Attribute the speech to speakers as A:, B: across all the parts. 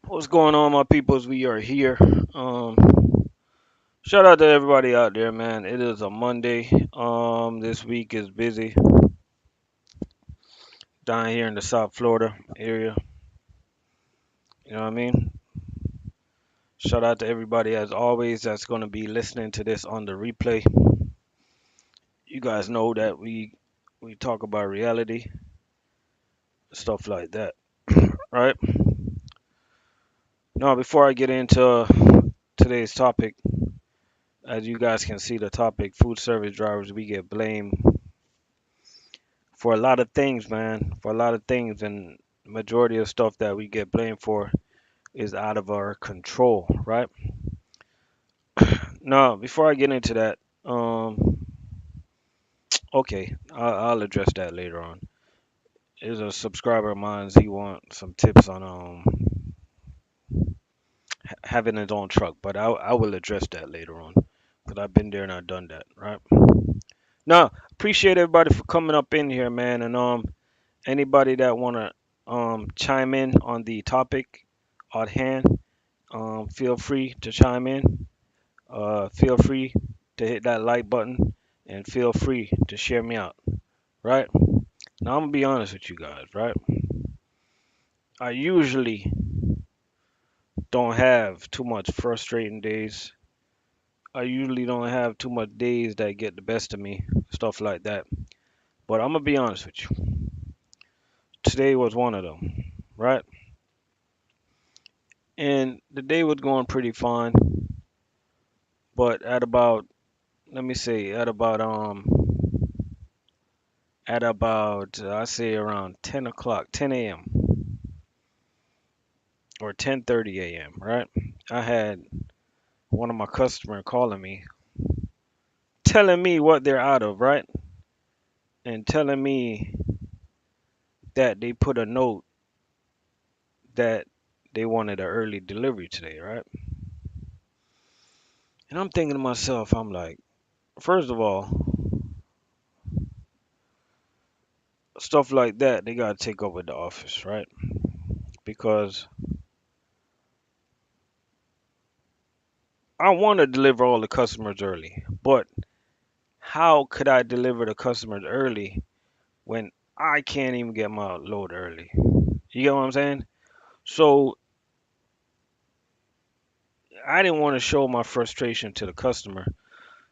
A: What's going on, my peoples? We are here. Um, Shout out to everybody out there, man. It is a Monday. This week is busy down here in the South Florida area. You know what I mean? Shout out to everybody as always that's going to be listening to this on the replay. You guys know that we talk about reality, stuff like that, right? Now, before I get into today's topic, as you guys can see, the topic: food service drivers, we get blamed for a lot of things, man. For a lot of things, and majority of stuff that we get blamed for is out of our control, right? Now, before I get into that, okay, I'll address that later on. There's a subscriber of mine. He wants some tips on having his own truck, but I will address that later on because I've been there and I've done that, right? Now, appreciate everybody for coming up in here, man, and anybody that wanna chime in on the topic at hand. Feel free to chime in. Feel free to hit that like button and feel free to share me out. Right? Now, I'm going to be honest with you guys. Right? I usually don't have too much frustrating days. I usually don't have too much days that get the best of me. Stuff like that. But I'm going to be honest with you. Today was one of them. Right? And the day was going pretty fine. But at about, let me say, I say around 10 o'clock, 10 a.m. or 10:30 a.m., right? I had one of my customers calling me, telling me what they're out of, right? And telling me that they put a note that they wanted an early delivery today, right? And I'm thinking to myself, I'm like, first of all, stuff like that, they got to take over the office, right? Because I want to deliver all the customers early, but how could I deliver the customers early when I can't even get my load early? You get what I'm saying? So I didn't want to show my frustration to the customer.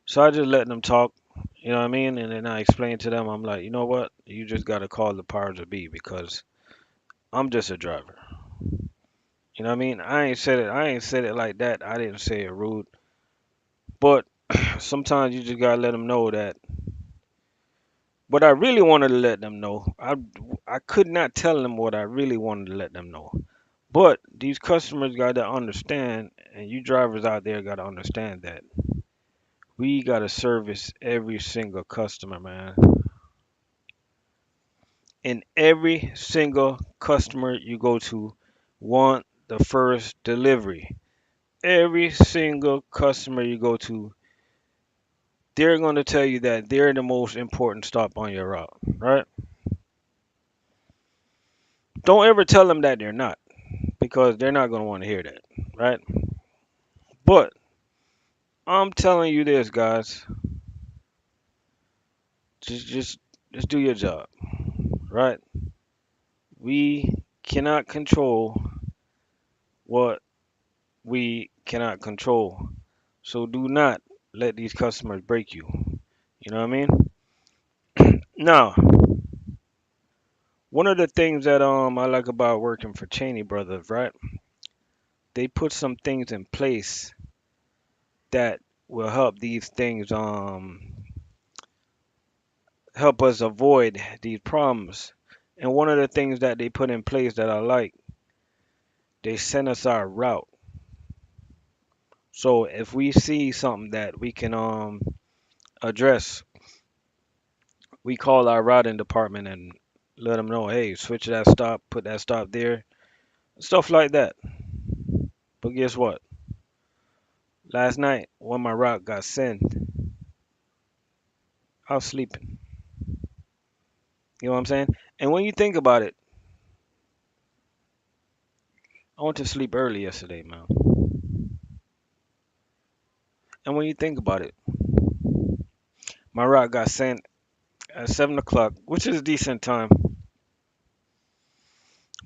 A: So I just let them talk, you know what I mean? And then I explained to them, I'm like, you know what? You just got to call the powers that be because I'm just a driver. You know what I mean? I ain't said it like that. I didn't say it rude. But sometimes you just got to let them know that what I really wanted to let them know, I could not tell them what I really wanted to let them know. But these customers got to understand, and you drivers out there got to understand that we got to service every single customer, man. And every single customer you go to want the first delivery. Every single customer you go to, they're going to tell you that they're the most important stop on your route, right? Don't ever tell them that they're not because they're not going to want to hear that, right? But I'm telling you this, guys, just just just do your job, right? We cannot control what we cannot control. So do not let these customers break you. You know what I mean? Now, one of the things that I like about working for Cheney Brothers, right? They put some things in place that will help these things help us avoid these problems. And one of the things that they put in place that I like, they send us our route. So if we see something that we can address, we call our routing department and let them know, hey, switch that stop, put that stop there, stuff like that. But guess what? Last night, when my route got sent, I was sleeping. You know what I'm saying? And when you think about it, I went to sleep early yesterday, man. And when you think about it, my route got sent at 7 o'clock, which is a decent time.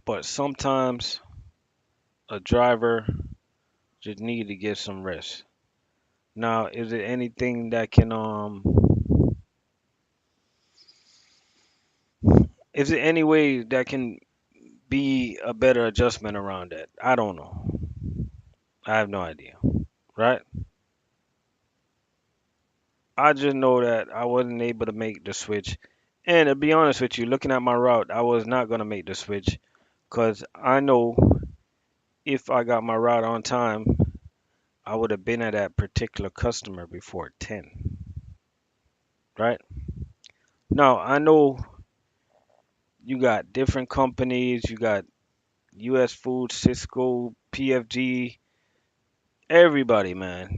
A: But sometimes a driver just need to get some rest. Now, is it anything that can is it any way that can be a better adjustment around that? I don't know. I have no idea. Right? I just know that I wasn't able to make the switch. And to be honest with you, looking at my route, I was not gonna make the switch because I know if I got my route on time, I would have been at that particular customer before 10. Right? Now, I know you got different companies, you got US Food, Cisco, PFG, everybody, man,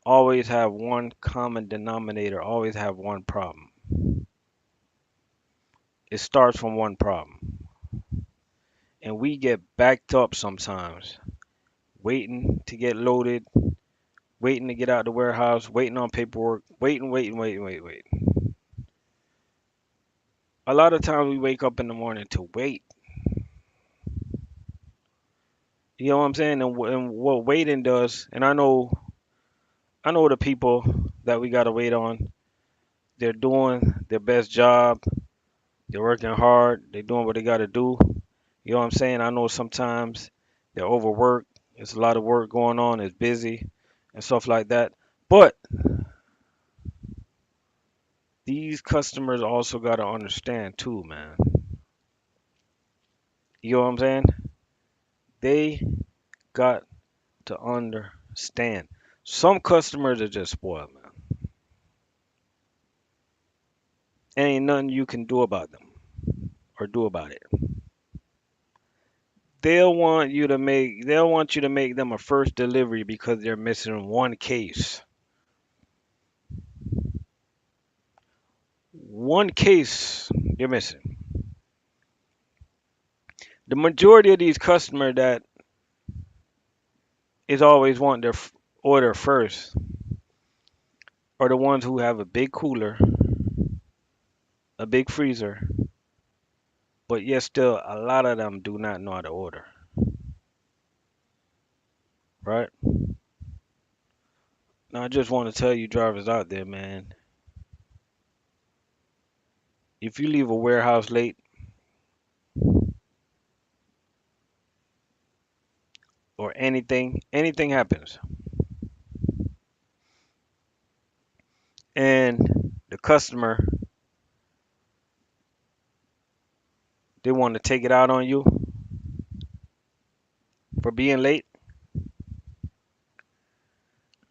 A: always have one common denominator, always have one problem. It starts from one problem. And we get backed up sometimes, waiting to get loaded, waiting to get out the warehouse, waiting on paperwork, waiting. A lot of times we wake up in the morning to wait. You know what I'm saying? And what waiting does, and I know the people that we gotta wait on. They're doing their best job. They're working hard. They're doing what they gotta do. You know what I'm saying? I know sometimes they're overworked. There's a lot of work going on. It's busy and stuff like that. But these customers also gotta understand too, man. You know what I'm saying? They got to understand. Some customers are just spoiled, man. Ain't nothing you can do about them or do about it. They'll want you to make them a first delivery because they're missing one case. One case you're missing. The majority of these customers that is always wanting their order first are the ones who have a big cooler, a big freezer, but yet still a lot of them do not know how to order, right? Now I just want to tell you drivers out there, man, if you leave a warehouse late or anything happens and the customer they want to take it out on you for being late,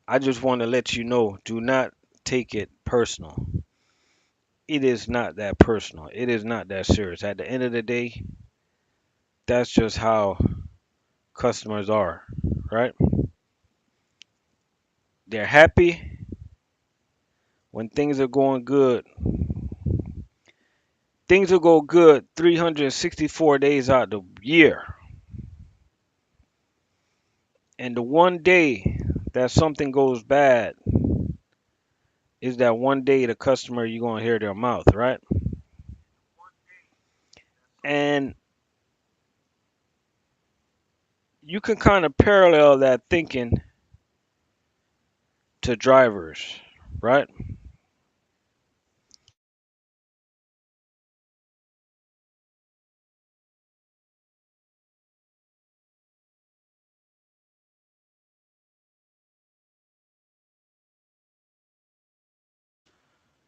A: I just want to let you know, do not take it personal. It is not that personal. It is not that serious. At the end of the day, that's just how customers are, right? They're happy when things are going good. Things will go good 364 days out the year. And the one day that something goes bad is that one day the customer you're going to hear their mouth, right? And you can kind of parallel that thinking to drivers, right?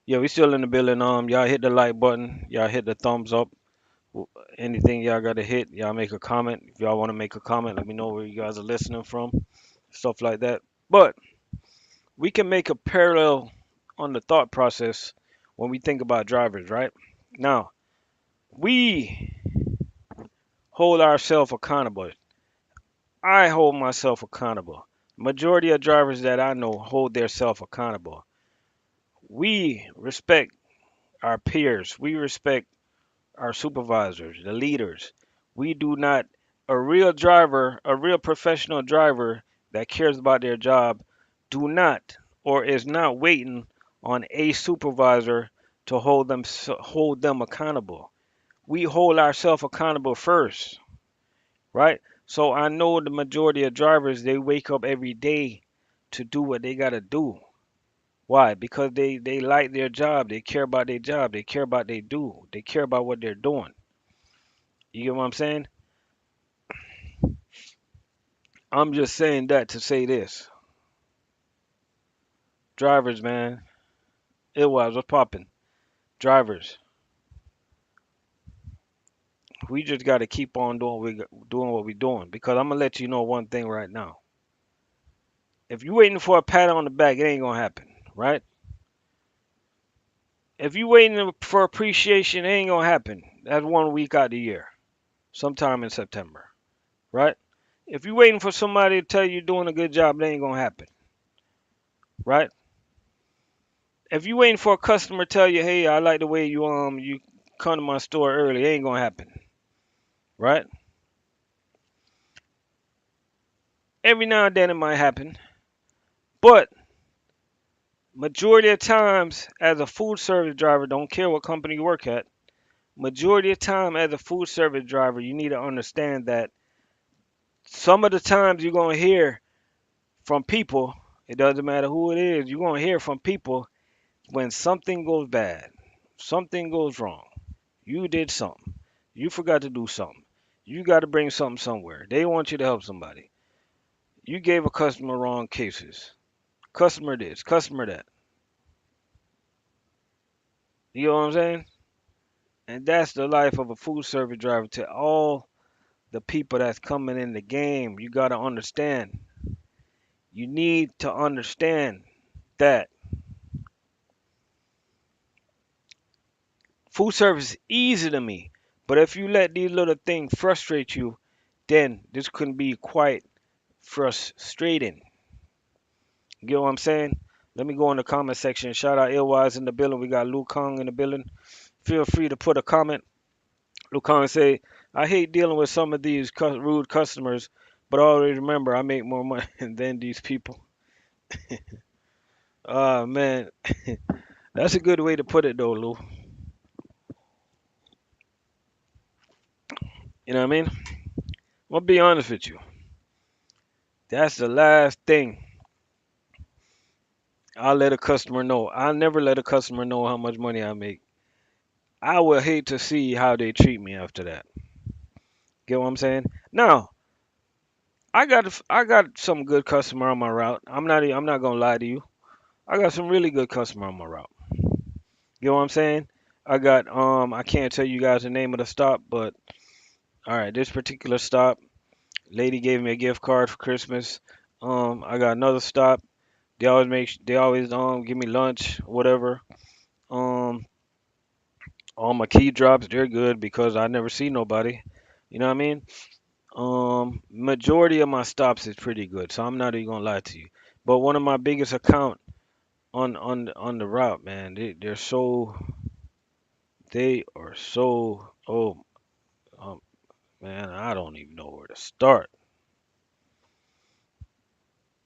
A: Yeah, we still in the building. Y'all hit the like button. Y'all hit the thumbs up. Anything y'all got to hit, y'all make a comment. If y'all want to make a comment, let me know where you guys are listening from. Stuff like that. But we can make a parallel on the thought process when we think about drivers, right? Now, we hold ourselves accountable. I hold myself accountable. Majority of drivers that I know hold their self accountable. We respect our peers. We respect our supervisors, the leaders. We do not, a real driver, a real professional driver that cares about their job, do not or is not waiting on a supervisor to hold them accountable. We hold ourselves accountable first, right? So I know the majority of drivers, they wake up every day to do what they got to do. Why? Because they like their job, they care about their job, they care about they care about what they're doing. You get what I'm saying? I'm just saying that to say this. Drivers, man, what's popping? Drivers, we just got to keep on doing what we're doing. Because I'm gonna let you know one thing right now. If you're waiting for a pat on the back, it ain't gonna happen, right? If you're waiting for appreciation, it ain't gonna happen. That's 1 week out of the year, sometime in September, right? If you're waiting for somebody to tell you you're doing a good job, it ain't gonna happen, right? If you're waiting for a customer to tell you, hey, I like the way you come to my store early, it ain't gonna happen, right? Every now and then it might happen, but majority of times as a food service driver, don't care what company you work at, majority of time as a food service driver, you need to understand that some of the times you're gonna hear from people, it doesn't matter who it is, you're gonna hear from people when something goes bad, something goes wrong. You did something. You forgot to do something. You got to bring something somewhere. They want you to help somebody. You gave a customer wrong cases. Customer this, customer that. You know what I'm saying? And that's the life of a food service driver. To all the people that's coming in the game, you got to understand. You need to understand that food service is easy to me. But if you let these little things frustrate you, then this can be quite frustrating. You get what I'm saying? Let me go in the comment section. Shout out Illwise in the building. We got Lu Kong in the building. Feel free to put a comment. Lu Kong say, I hate dealing with some of these rude customers, but always remember I make more money than these people. Ah, man. That's a good way to put it, though, Lou. You know what I mean? I'm going to be honest with you. That's the last thing I'll let a customer know. I'll never let a customer know how much money I make. I would hate to see how they treat me after that. Get what I'm saying? Now, I got some good customer on my route. I'm not gonna lie to you. I got some really good customer on my route. You know what I'm saying? I can't tell you guys the name of the stop, but all right, this particular stop, lady gave me a gift card for Christmas. I got another stop. They always give me lunch, whatever. Um, all my key drops, they're good because I never see nobody. You know what I mean? Majority of my stops is pretty good, so I'm not even gonna lie to you. But one of my biggest account on the route, man, they are so um, man, I don't even know where to start.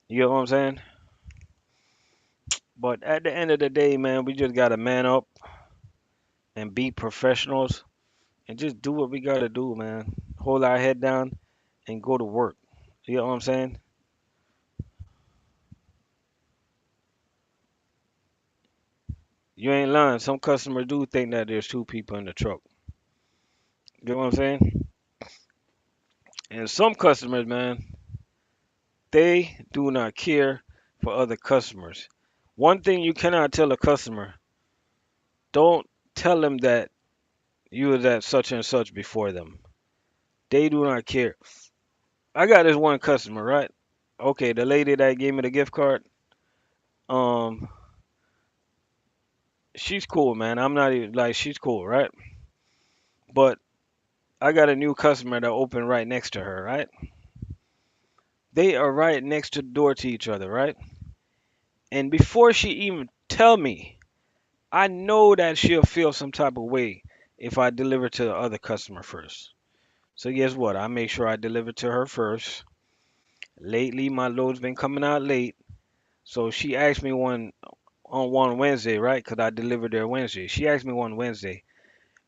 A: You get what I'm saying? But at the end of the day, man, we just gotta man up and be professionals and just do what we gotta do, man. Hold our head down and go to work. You know what I'm saying? You ain't lying. Some customers do think that there's two people in the truck. You know what I'm saying? And some customers, man, they do not care for other customers. One thing you cannot tell a customer, don't tell them that you was at such and such before them. They do not care. I got this one customer, right? Okay, the lady that gave me the gift card, um, she's cool, man. I'm not even like she's cool, right? But I got a new customer that opened right next to her, right? They are right next to the door to each other, right? And before she even tell me, I know that she'll feel some type of way if I deliver to the other customer first. So guess what? I make sure I deliver to her first. Lately, my load's been coming out late. So she asked me one Wednesday, right? Because I delivered there Wednesday. She asked me one Wednesday,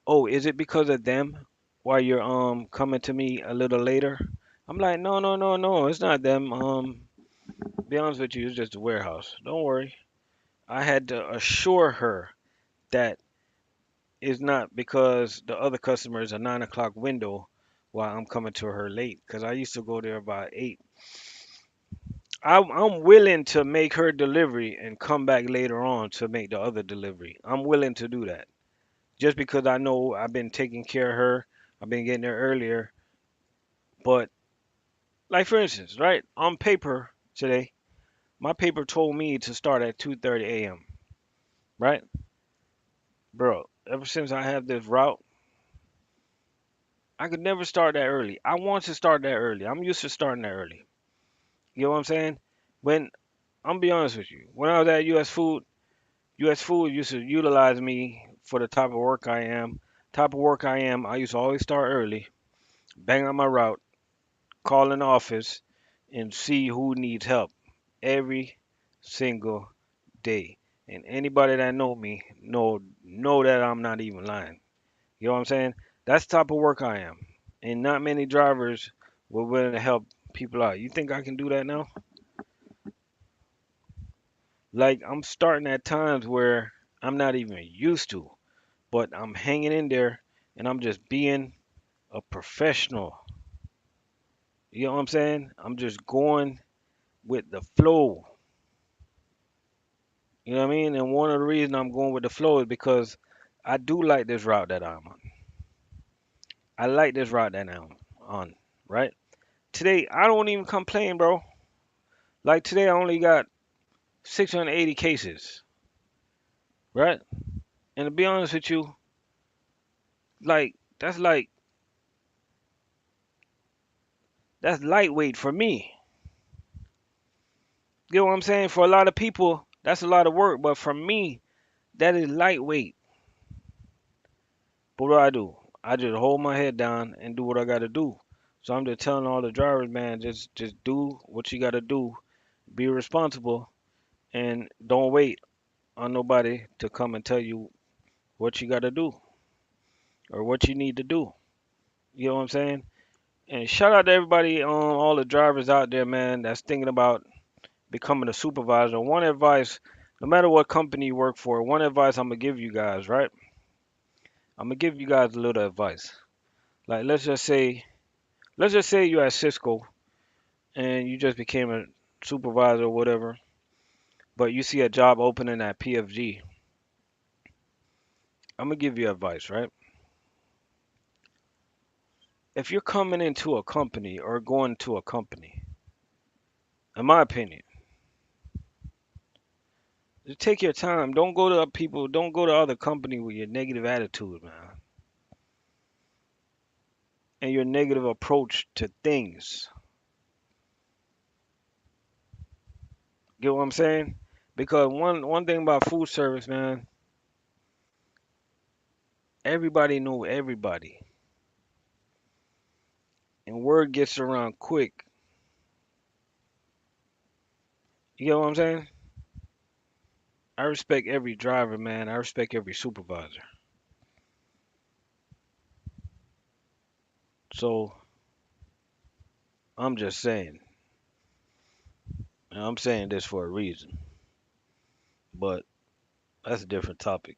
A: "Oh, is it because of them why you're coming to me a little later?" I'm like, "No, no, no, no. It's not them. Be honest with you, it's just the warehouse. Don't worry." I had to assure her that it's not because the other customers a 9 o'clock window why I'm coming to her late. Because I used to go there about 8. I'm willing to make her delivery and come back later on to make the other delivery. I'm willing to do that. Just because I know I've been taking care of her, I've been getting there earlier. But like for instance, right, on paper today, my paper told me to start at 2:30 a.m. Right, bro. Ever since I have this route, I could never start that early. I want to start that early. I'm used to starting that early. You know what I'm saying? When I'm be honest with you, when I was at U.S. Food used to utilize me for the type of work I am. Type of work I am, I used to always start early, bang on my route, call in the office, and see who needs help every single day. And anybody that know me know that I'm not even lying. You know what I'm saying? That's the type of work I am. And not many drivers were willing to help people out. You think I can do that now? Like I'm starting at times where I'm not even used to, but I'm hanging in there and I'm just being a professional. You know what I'm saying? I'm just going with the flow. You know what I mean? And one of the reasons I'm going with the flow is because I do like this route that I'm on. I like this route that I'm on, right? Today, I don't even complain, bro. Like today, I only got 680 cases, right? And to be honest with you, like that's lightweight for me. You know what I'm saying? For a lot of people, that's a lot of work, but for me, that is lightweight. But what do I do? I just hold my head down and do what I gotta do. So I'm just telling all the drivers, man, just do what you gotta do. Be responsible and don't wait on nobody to come and tell you what you gotta do or what you need to do. You know what I'm saying? And shout out to everybody, all the drivers out there, man, that's thinking about becoming a supervisor. One advice, no matter what company you work for, one advice I'm gonna give you guys, right? I'm gonna give you guys a little advice. Like let's just say you're at Cisco and you just became a supervisor or whatever, but you see a job opening at PFG. I'm gonna give you advice, right? If you're coming into a company or going to a company, in my opinion, just take your time. Don't go to people. Don't go to other company with your negative attitude, man, and your negative approach to things. Get what I'm saying? Because one thing about food service, man, everybody know everybody, and word gets around quick. You get what I'm saying? I respect every driver, man. I respect every supervisor. So I'm just saying, and I'm saying this for a reason, but that's a different topic.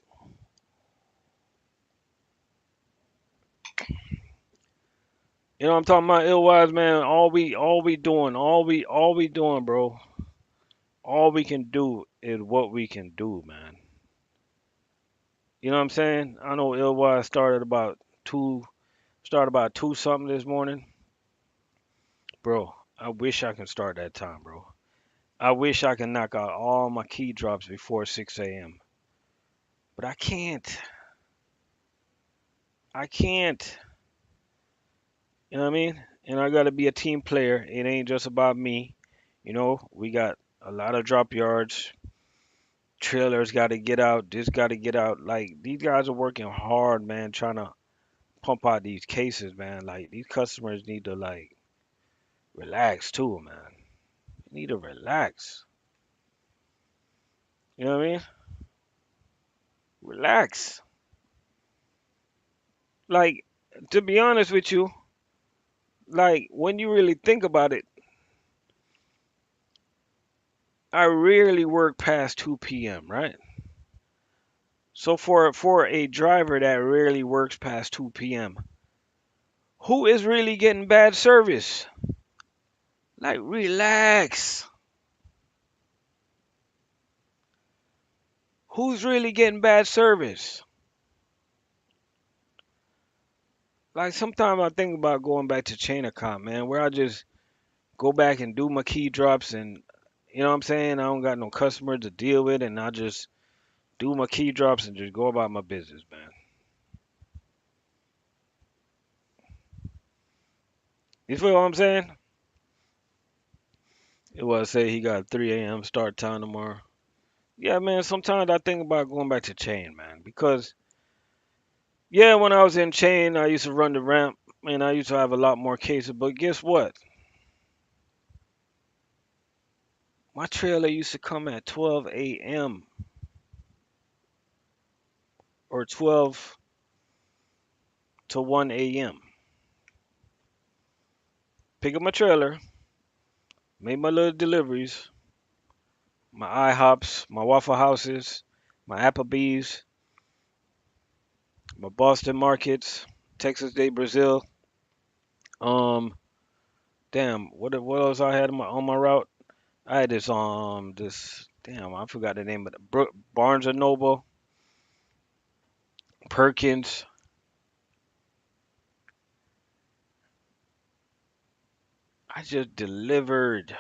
A: You know what I'm talking about, Illwise, man. All we doing, bro. All we can do is what we can do, man. You know what I'm saying? I know Illwise started about two something this morning, bro. I wish I can start that time, bro. I wish I could knock out all my key drops before 6 a.m. But I can't. I can't. You know what I mean? And I got to be a team player. It ain't just about me. You know, we got a lot of drop yards. Trailers got to get out. This got to get out. Like these guys are working hard, man, trying to pump out these cases, man. Like these customers need to like relax too, man. They need to relax. You know what I mean? Relax. Like to be honest with you, like when you really think about it, I rarely work past 2 p.m., right? So for a driver that rarely works past 2 p.m., who is really getting bad service? Like relax. Who's really getting bad service? Like sometimes I think about going back to chain account, man, where I just go back and do my key drops and you know what I'm saying? I don't got no customer to deal with and I just do my key drops and just go about my business, man. You feel what I'm saying? It was say he got 3 a.m. start time tomorrow. Yeah, man, sometimes I think about going back to chain, man, because yeah, when I was in chain, I used to run the ramp and I used to have a lot more cases, but guess what? My trailer used to come at 12 a.m. or 12 to 1 a.m. Pick up my trailer, make my little deliveries, my IHOPs, my Waffle Houses, my Applebee's, my Boston Markets, Texas Day Brazil. Um, damn, what else I had on my route? I had this damn I forgot the name of the Barnes and Noble, Perkins. I just delivered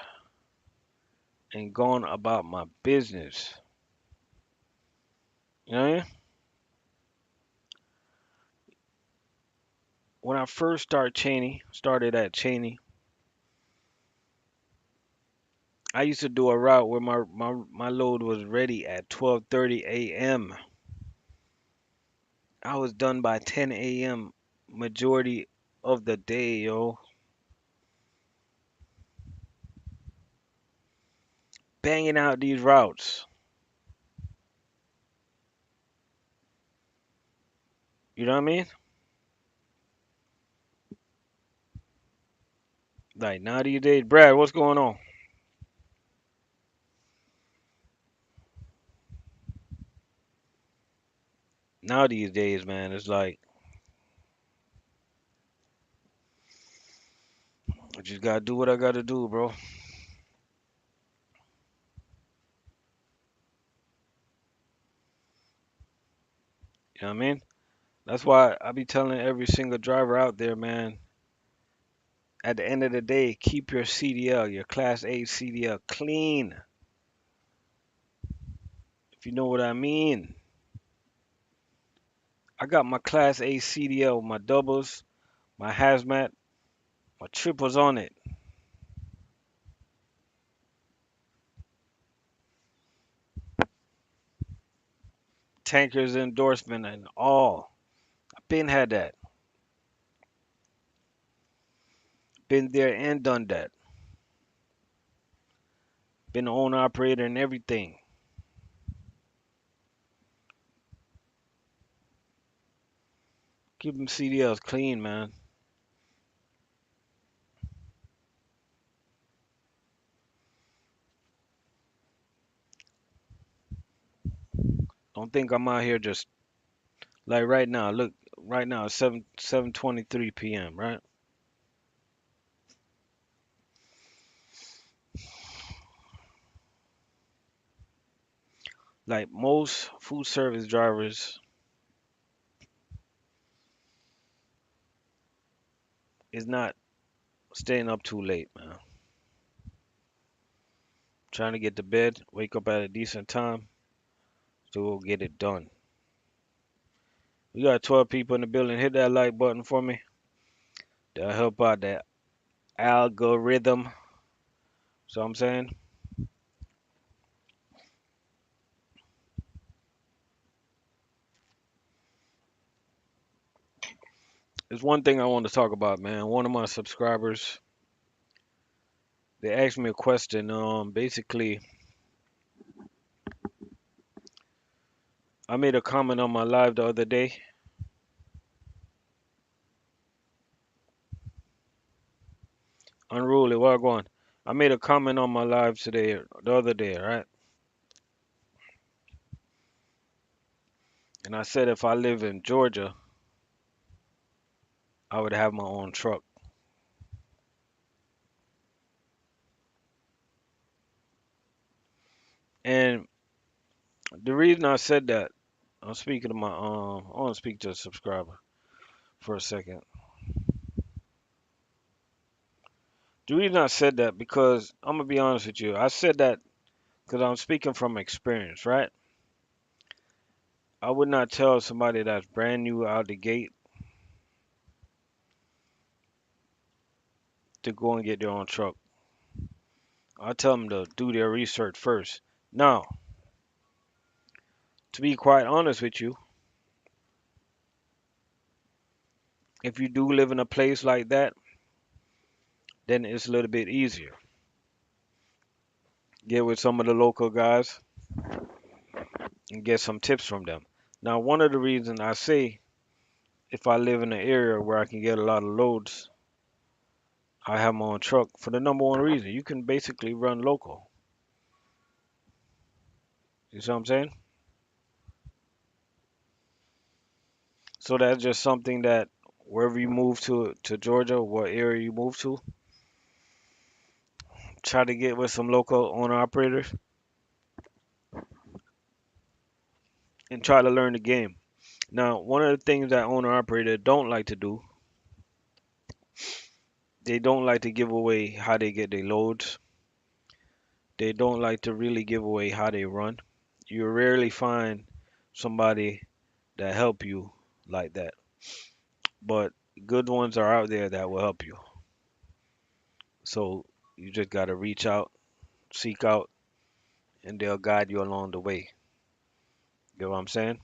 A: and gone about my business. You know what I mean? When I first started at Cheney, I used to do a route where my load was ready at 12:30 a.m. I was done by 10 a.m. majority of the day, yo. Banging out these routes. You know what I mean? Like now these days, Brad, what's going on? Now these days, man, it's like I just gotta do what I gotta do, bro. You know what I mean? That's why I be telling every single driver out there, man, at the end of the day, keep your CDL, your Class A CDL clean. If you know what I mean. I got my Class A CDL, my doubles, my hazmat, my triples on it. Tankers endorsement and all. I've been had that. Been there and done that. Been the owner operator and everything. Keep them CDLs clean, man. Don't think I'm out here just like right now. Look, right now it's 7:23 p.m. Right? Like most food service drivers is not staying up too late, man. Trying to get to bed, wake up at a decent time, so we'll get it done. We got 12 people in the building. Hit that like button for me. That'll help out that algorithm. So I'm saying, There's one thing I want to talk about, man. One of my subscribers, they asked me a question. Basically, I made a comment on my live the other day. Unruly, what going? I made a comment on my live today, the other day, right? And I said if I live in Georgia, I would have my own truck. And the reason I said that, I'm speaking to I want to speak to a subscriber for a second. The reason I said that because I'm gonna be honest with you. I said that because I'm speaking from experience, right? I would not tell somebody that's brand new out the gate to go and get their own truck. I tell them to do their research first. Now, to be quite honest with you, if you do live in a place like that, then it's a little bit easier. Get with some of the local guys and get some tips from them. Now, one of the reasons I say if I live in an area where I can get a lot of loads, I have my own truck for the number one reason. You can basically run local. You see what I'm saying? So that's just something that wherever you move to Georgia, what area you move to, try to get with some local owner operators and try to learn the game. Now, one of the things that owner operator don't like to do, they don't like to give away how they get their loads. They don't like to really give away how they run. You rarely find somebody that help you like that. But good ones are out there that will help you. So you just got to reach out, seek out, and they'll guide you along the way. You know what I'm saying?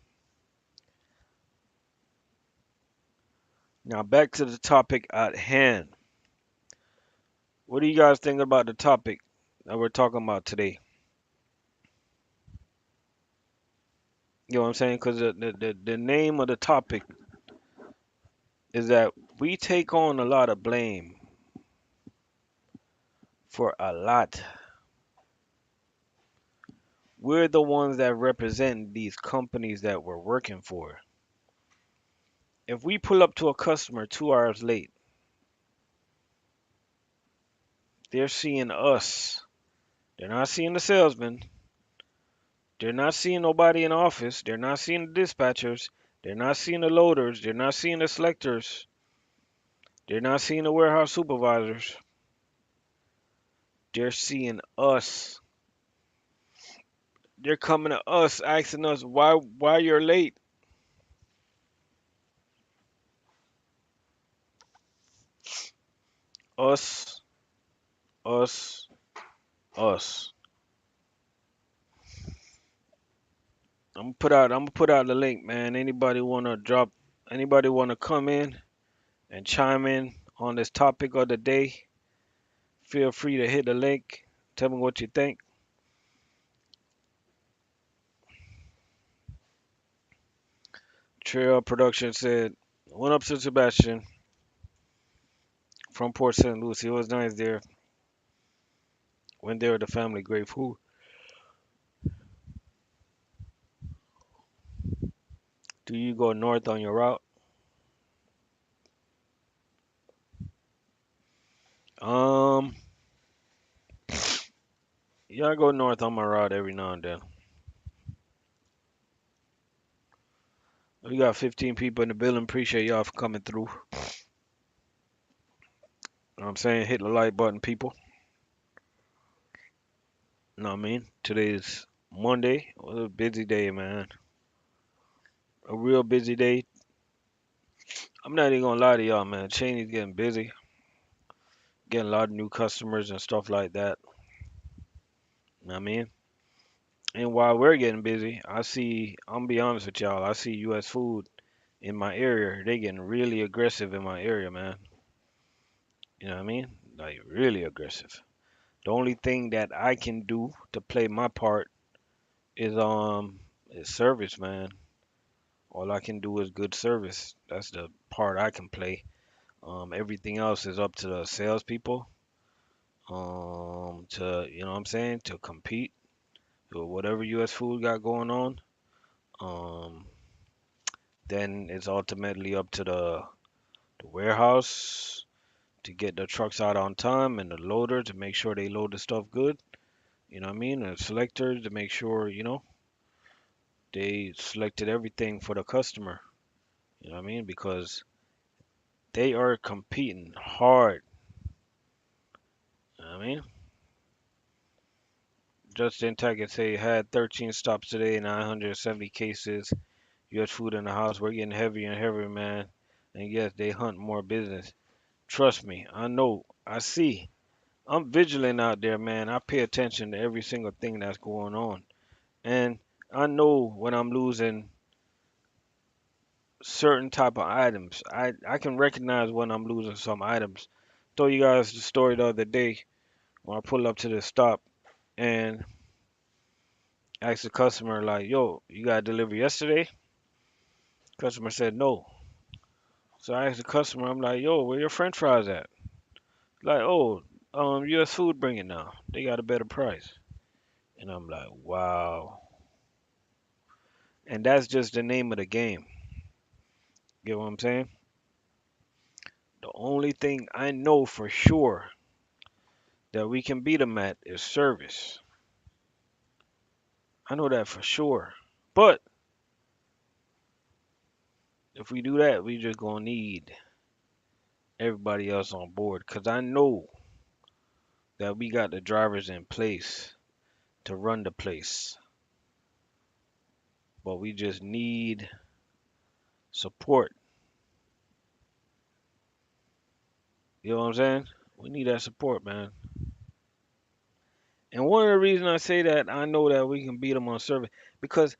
A: Now back to the topic at hand. What do you guys think about the topic that we're talking about today? You know what I'm saying? Because the name of the topic is that we take on a lot of blame for a lot. We're the ones that represent these companies that we're working for. If we pull up to a customer 2 hours late, they're seeing us. They're not seeing the salesman. They're not seeing nobody in the office. They're not seeing the dispatchers. They're not seeing the loaders. They're not seeing the selectors. They're not seeing the warehouse supervisors. They're seeing us. They're coming to us asking us why you're late. Us, us, us. I'm gonna put out the link, man. Anybody wanna come in and chime in on this topic of the day? Feel free to hit the link. Tell me what you think. Trail Production said, went up to Sebastian from Port St. Lucie. It was nice there. Went there with the family. Great food. Do you go north on your route? Um, yeah, I go north on my route every now and then. We got 15 people in the building. Appreciate y'all for coming through. Know what I'm saying? Hit the like button, people. Know what I mean? Today's Monday. It was a busy day, man. A real busy day. I'm not even gonna lie to y'all, man. Cheney's getting busy. Getting a lot of new customers and stuff like that. Know what I mean? And while we're getting busy, I'm gonna be honest with y'all, I see US Food in my area, they getting really aggressive in my area, man. You know what I mean? Like really aggressive. The only thing that I can do to play my part is service, man. All I can do is good service. That's the part I can play. Everything else is up to the salespeople. To you know what I'm saying, to compete with whatever U.S. food got going on. Um, then it's ultimately up to the warehouse to get the trucks out on time and the loader to make sure they load the stuff good. You know what I mean? And the selectors to make sure, they selected everything for the customer. You know what I mean? Because they are competing hard. You know what I mean? Justin Tackett say had 13 stops today, 970 cases. U.S. food in the house. We're getting heavier and heavier, man. And yes, they hunt more business. Trust me, I know. I see. I'm vigilant out there, man. I pay attention to every single thing that's going on. And I know when I'm losing certain type of items. I can recognize when I'm losing some items. Told you guys the story the other day when I pulled up to the stop and asked the customer like, "Yo, you got delivery yesterday?" Customer said no. So I asked the customer, I'm like, "Yo, where your French fries at?" Like, "Oh, U.S. Food bring it now. They got a better price." And I'm like, "Wow." And that's just the name of the game. Get what I'm saying? The only thing I know for sure that we can beat them at is service. I know that for sure. But if we do that, we just gonna need everybody else on board. Cause I know that we got the drivers in place to run the place. But we just need support. You know what I'm saying? We need that support, man. And one of the reasons I say that I know that we can beat them on service because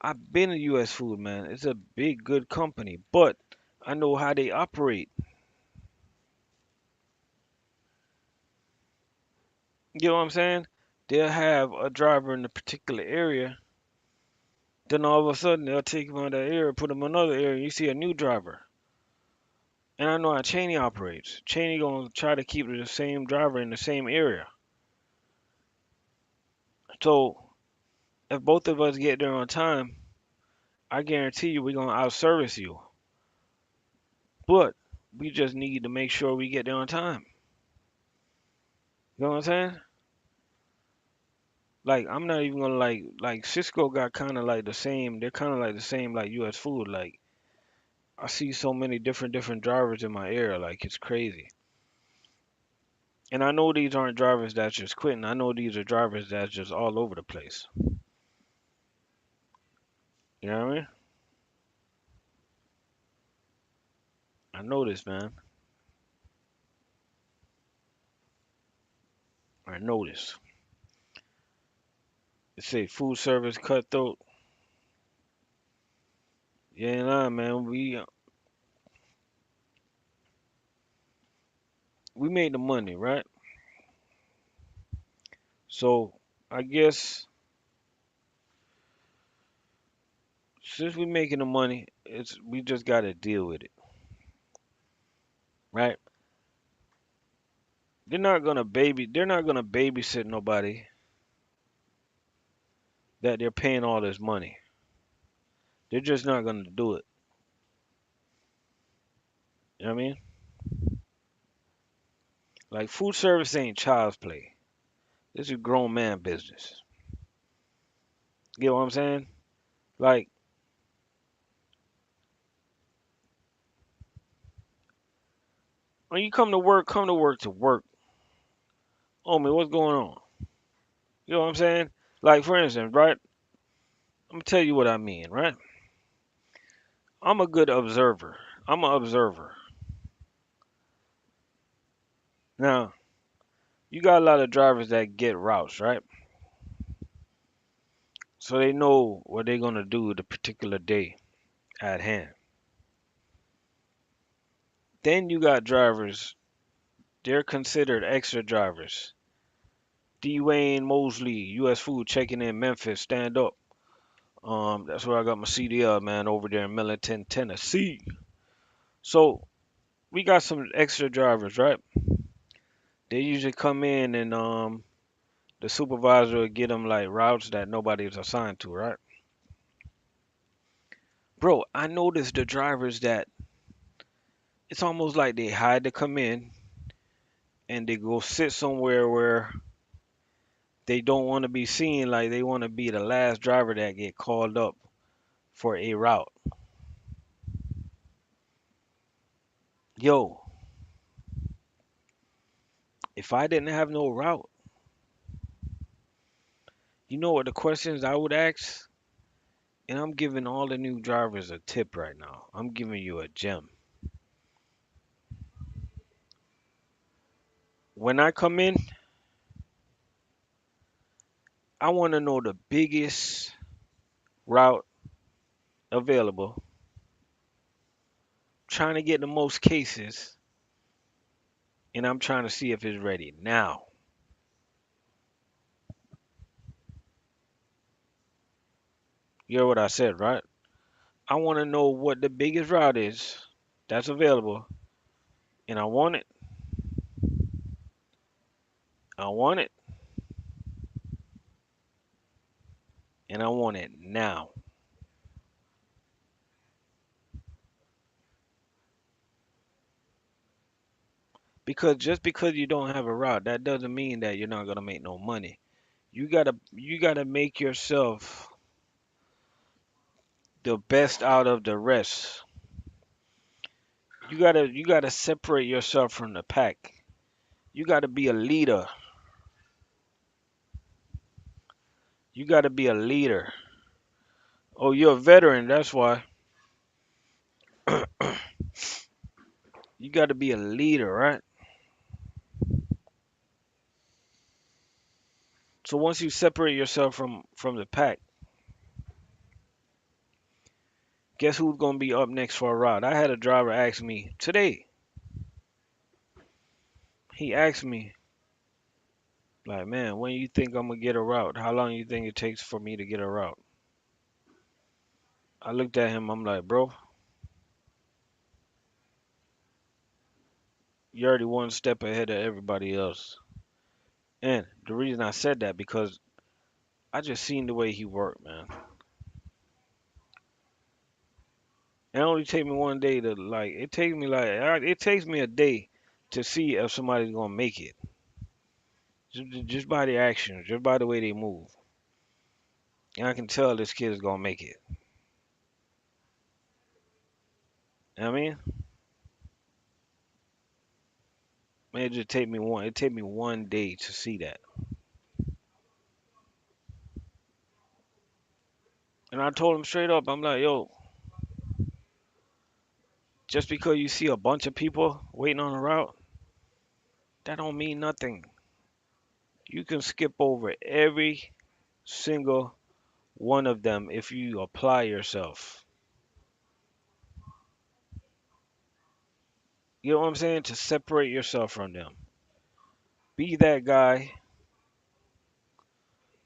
A: I've been to US Food, man. It's a big, good company, but I know how they operate. You know what I'm saying? They'll have a driver in a particular area. Then all of a sudden they'll take him out of that area, put him in another area. You see a new driver. And I know how Cheney operates. Cheney gonna try to keep the same driver in the same area. So if both of us get there on time, I guarantee you we're gonna outservice you. But we just need to make sure we get there on time. You know what I'm saying? Like I'm not even gonna like Cisco got kind of like the same. They're kind of like the same like U.S. Food. Like I see so many different drivers in my area. Like it's crazy. And I know these aren't drivers that's just quitting. I know these are drivers that's just all over the place. You know what I mean? I know this, man. I know this. They say food service cutthroat. Yeah, nah, man. We made the money, right? So I guess since we making the money, it's we just gotta deal with it, right? They're not gonna babysit nobody that they're paying all this money. They're just not gonna do it. You know what I mean? Like food service ain't child's play. This is grown man business. You know what I'm saying? Like when you come to work to work. Oh man, what's going on? You know what I'm saying? Like for instance, right? I'm gonna tell you what I mean, right? I'm a good observer. I'm an observer. Now, you got a lot of drivers that get routes, right? So they know what they're gonna do the particular day at hand. Then you got drivers, they're considered extra drivers. Dwayne Mosley, U.S. Food, checking in Memphis, stand up. That's where I got my CDL, man, over there in Millington, Tennessee. So we got some extra drivers, right? They usually come in and the supervisor will get them like routes that nobody's assigned to, right? Bro, I noticed the drivers that it's almost like they hide to come in and they go sit somewhere where they don't want to be seen, like they want to be the last driver that get called up for a route. Yo, if I didn't have no route, you know what the questions I would ask? And I'm giving all the new drivers a tip right now. I'm giving you a gem. When I come in, I want to know the biggest route available, trying to get the most cases, and I'm trying to see if it's ready now. You hear what I said, right? I want to know what the biggest route is that's available, and I want it. I want it, and I want it now. Because just because you don't have a route, that doesn't mean that you're not gonna make no money. You gotta make yourself the best out of the rest. You gotta separate yourself from the pack. You gotta be a leader. You gotta be a leader. Oh, you're a veteran, that's why. You gotta be a leader, right? So once you separate yourself from the pack, guess who's gonna be up next for a ride? I had a driver ask me today. He asked me, like, man, when you think I'm gonna get a route? How long you think it takes for me to get a route? I looked at him, I'm like, bro, you're already one step ahead of everybody else. And the reason I said that because I just seen the way he worked, man. It only take me one day to like. It takes me a day to see if somebody's gonna make it. Just by the actions, just by the way they move, and I can tell this kid is gonna make it. You know what I mean, man, it just take me one. It take me one day to see that. And I told him straight up, I'm like, yo, just because you see a bunch of people waiting on a route, that don't mean nothing. You can skip over every single one of them if you apply yourself. You know what I'm saying? To separate yourself from them. Be that guy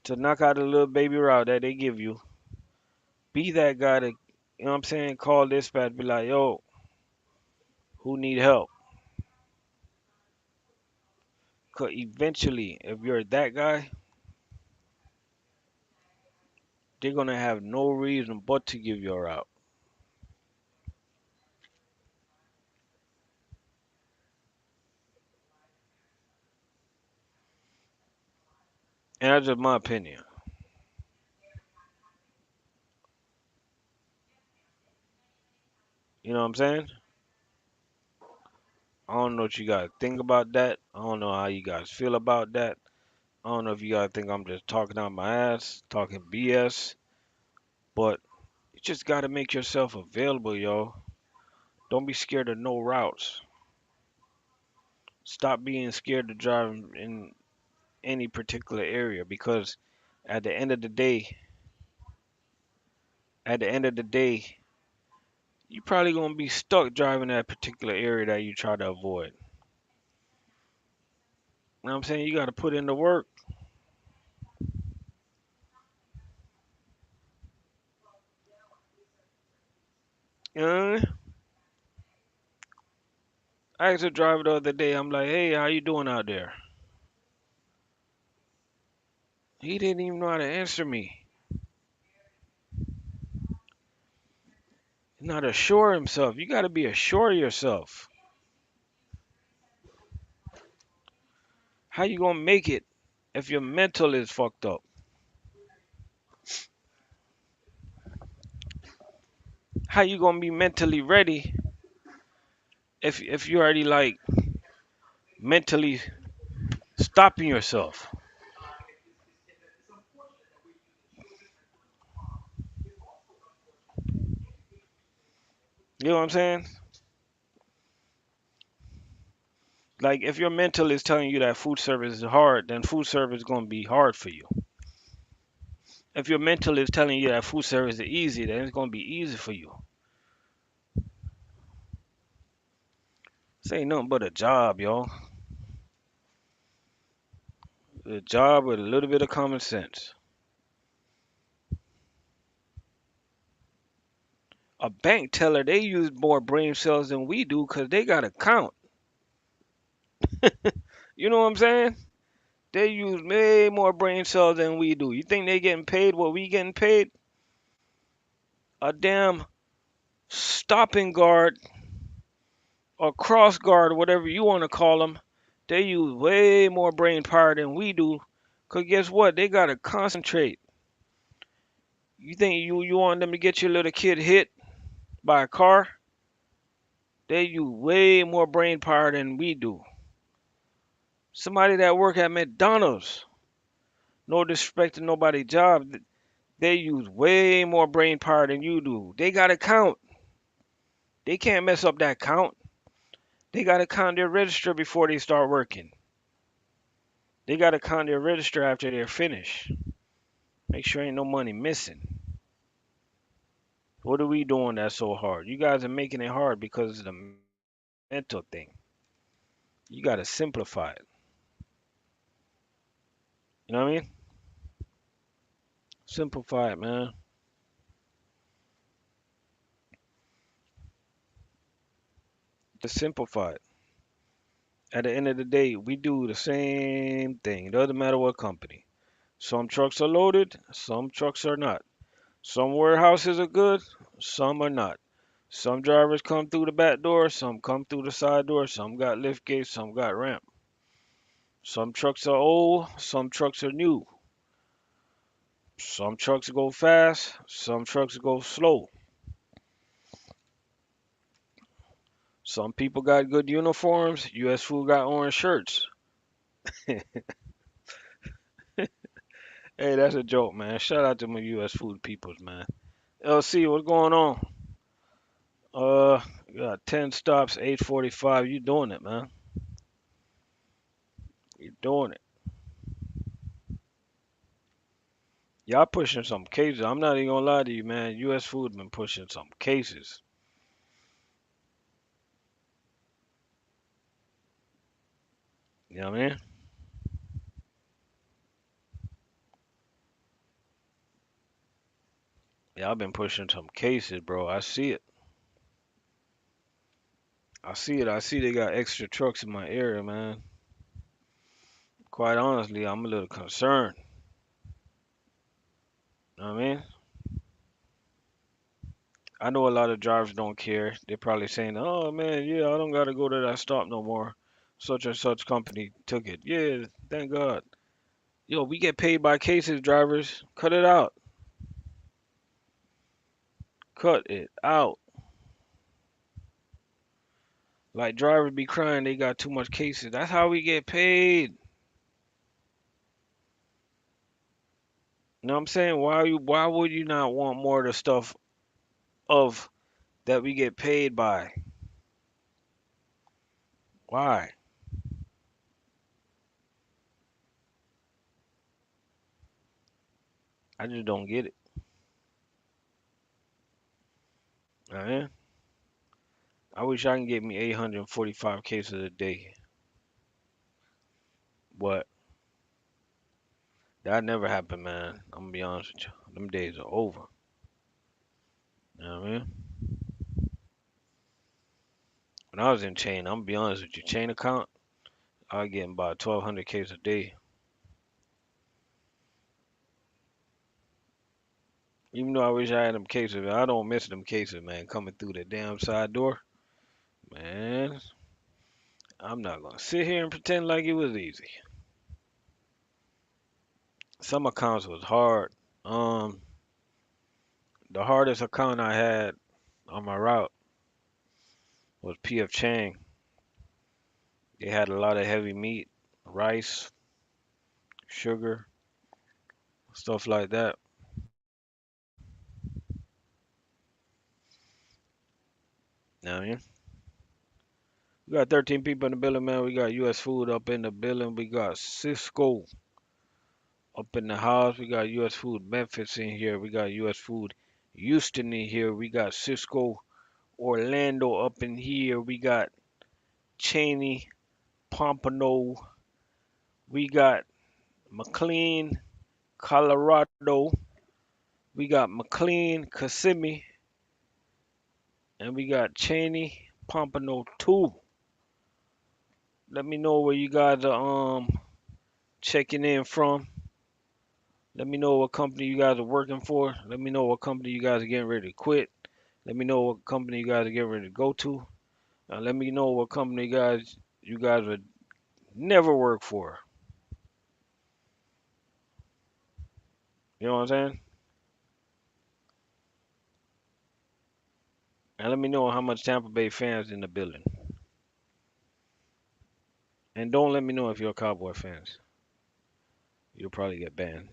A: to knock out a little baby route that they give you. Be that guy to, you know what I'm saying, call dispatch, be like, yo, who need help? Cause eventually, if you're that guy, they're gonna have no reason but to give you a route. And that's just my opinion. You know what I'm saying? I don't know what you guys think about that. I don't know how you guys feel about that. I don't know if you guys think I'm just talking out my ass, talking BS, but you just gotta make yourself available, yo. Don't be scared of no routes. Stop being scared to drive in any particular area because at the end of the day, at the end of the day, You probably gonna be stuck driving that particular area that you try to avoid. You know what I'm saying? You gotta put in the work. You know what I mean? I asked a driver the other day, I'm like, hey, how you doing out there? He didn't even know how to answer me. Not assure himself. You gotta be assure yourself. How you gonna make it if your mental is fucked up? How you gonna be mentally ready if you already like mentally stopping yourself? You know what I'm saying? Like if your mental is telling you that food service is hard, then food service is gonna be hard for you. If your mental is telling you that food service is easy, then it's gonna be easy for you. This ain't nothing but a job, y'all. A job with a little bit of common sense. A bank teller, they use more brain cells than we do because they got to count. You know what I'm saying? They use way more brain cells than we do. You think they getting paid what we getting paid? A damn stopping guard or cross guard, whatever you want to call them, they use way more brain power than we do. Cause guess what? They gotta concentrate. You think you want them to get your little kid hit by a car? They use way more brain power than we do. Somebody that work at McDonald's, no disrespect to nobody's job, they use way more brain power than you do. They gotta count. They can't mess up that count. They gotta count their register before they start working. They gotta count their register after they're finished. Make sure ain't no money missing. What are we doing that's so hard? You guys are making it hard because of the mental thing. You gotta simplify it. You know what I mean? Simplify it, man. Just simplify it. At the end of the day, we do the same thing. It doesn't matter what company. Some trucks are loaded, some trucks are not. Some warehouses are good, some are not. Some drivers come through the back door, some come through the side door, some got lift gates, some got ramp. Some trucks are old, some trucks are new. Some trucks go fast, some trucks go slow. Some people got good uniforms, US Food got orange shirts. Hey, that's a joke, man. Shout out to my US Food peoples, man. LC, what's going on? Uh, got 10 stops, 8:45. You doing it, man. You doing it. Y'all pushing some cases. I'm not even gonna lie to you, man. US Food been pushing some cases. You know what I mean? Y'all been pushing some cases, bro. I see it. I see it. I see they got extra trucks in my area, man. Quite honestly, I'm a little concerned. You know what I mean? I know a lot of drivers don't care. They're probably saying, "Oh man, yeah, I don't gotta go to that stop no more. Such and such company took it. Yeah, thank God." Yo, we get paid by cases, drivers. Cut it out. Cut it out. Like drivers be crying they got too much cases. That's how we get paid. You know what I'm saying? Why would you not want more of the stuff of that we get paid by? Why? I just don't get it. Alright? I wish I can get me 845 cases a day, but that never happened, man. I'm gonna be honest with you. Them days are over. You know what I mean? When I was in chain, I'm gonna be honest with you. Chain account, I was getting about 1,200 cases a day. Even though I wish I had them cases, I don't miss them cases, man. Coming through the damn side door, man. I'm not gonna sit here and pretend like it was easy. Some accounts was hard. Um, the hardest account I had on my route was PF Chang. They had a lot of heavy meat, rice, sugar, stuff like that. You know what I mean? We got 13 people in the building, man. We got US Food up in the building. We got Cisco up in the house. We got US Food Memphis in here. We got US Food Houston in here. We got Cisco Orlando up in here. We got Cheney, Pompano. We got McLean, Colorado. We got McLean, Kissimmee, and we got Cheney, Pompano 2. Let me know where you guys are checking in from. Let me know what company you guys are working for. Let me know what company you guys are getting ready to quit. Let me know what company you guys are getting ready to go to. Let me know what company you guys would never work for. You know what I'm saying? And let me know how much Tampa Bay fans in the building. And don't let me know if you're a Cowboy fans. You'll probably get banned.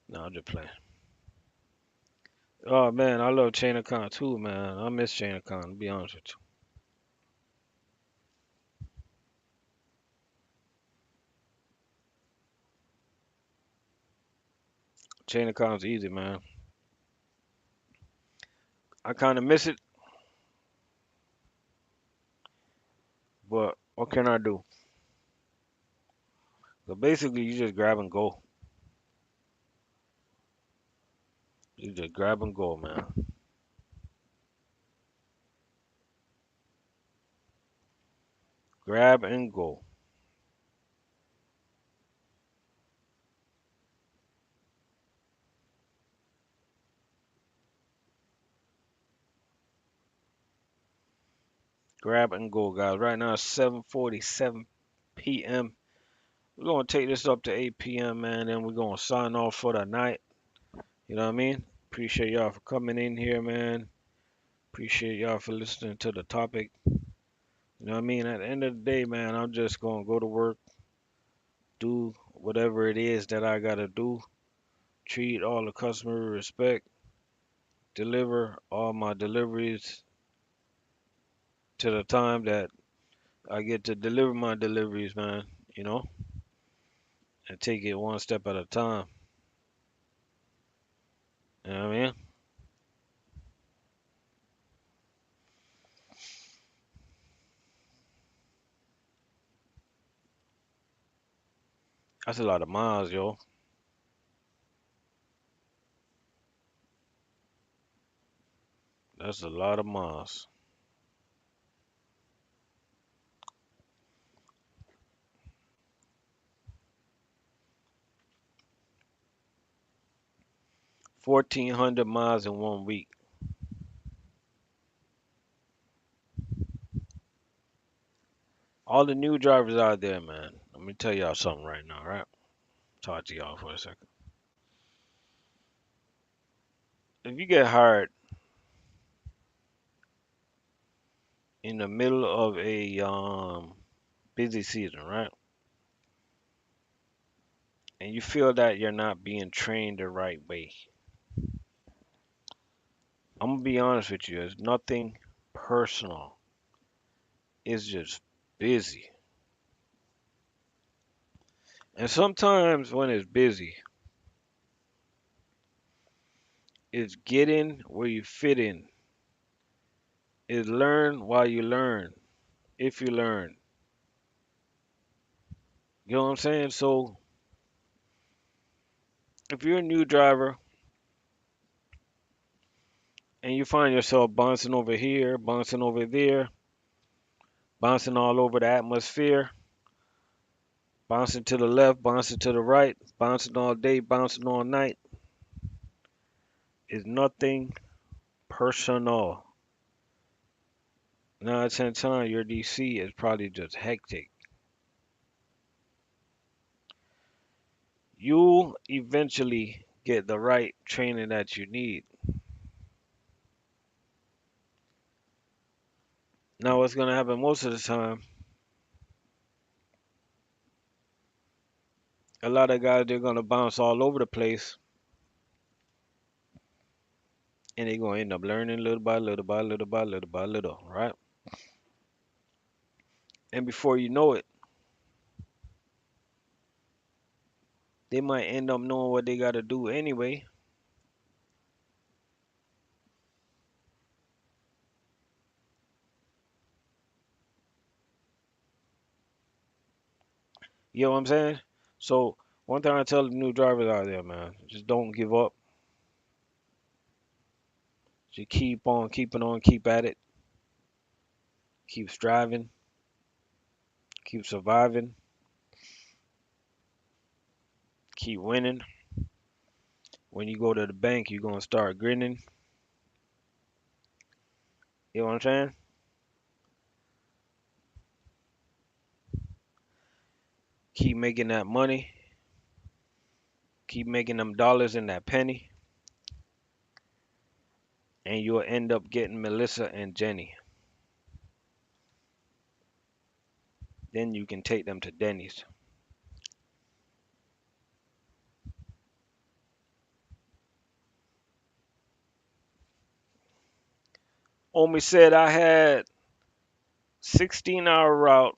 A: No, I'm just playing. Oh man, I love Chain of Con too, man. I miss Chain of Con, to be honest with you. Chain of Con's easy, man. I kind of miss it, but what can I do? So basically, you just grab and go. You just grab and go, man. Grab and go. Grab and go, guys. Right now it's 7:47 p.m. We're gonna take this up to 8 p.m., man, and we're gonna sign off for the night. You know what I mean? Appreciate y'all for coming in here, man. Appreciate y'all for listening to the topic. You know what I mean? At the end of the day, man, I'm just gonna go to work, do whatever it is that I gotta do, treat all the customers with respect, deliver all my deliveries to the time that I get to deliver my deliveries, man, you know, and take it one step at a time. You know what I mean? That's a lot of miles, yo. That's a lot of miles. 1,400 miles in 1 week. All the new drivers out there, man. Let me tell y'all something right now, right? Talk to y'all for a second. If you get hired in the middle of a busy season, right? And you feel that you're not being trained the right way, I'm gonna be honest with you. It's nothing personal. It's just busy. And sometimes when it's busy, it's getting where you fit in is learn while you learn. If you learn, you know what I'm saying? So if you're a new driver and you find yourself bouncing over here, bouncing over there, bouncing all over the atmosphere, bouncing to the left, bouncing to the right, bouncing all day, bouncing all night, is nothing personal. 9 out of 10 times your DC is probably just hectic. You'll eventually get the right training that you need. Now, what's going to happen most of the time, a lot of guys, they're going to bounce all over the place and they're going to end up learning little by little by little by little by little, right? And before you know it, they might end up knowing what they got to do anyway. You know what I'm saying? So, one thing I tell the new drivers out there, man, just don't give up. Just keep on keeping on, keep at it, keep striving, keep surviving, keep winning. When you go to the bank, you're going to start grinning. You know what I'm saying? Keep making that money, keep making them dollars in that penny, and you'll end up getting Melissa and Jenny. Then you can take them to Denny's. Omi said I had 16-hour route,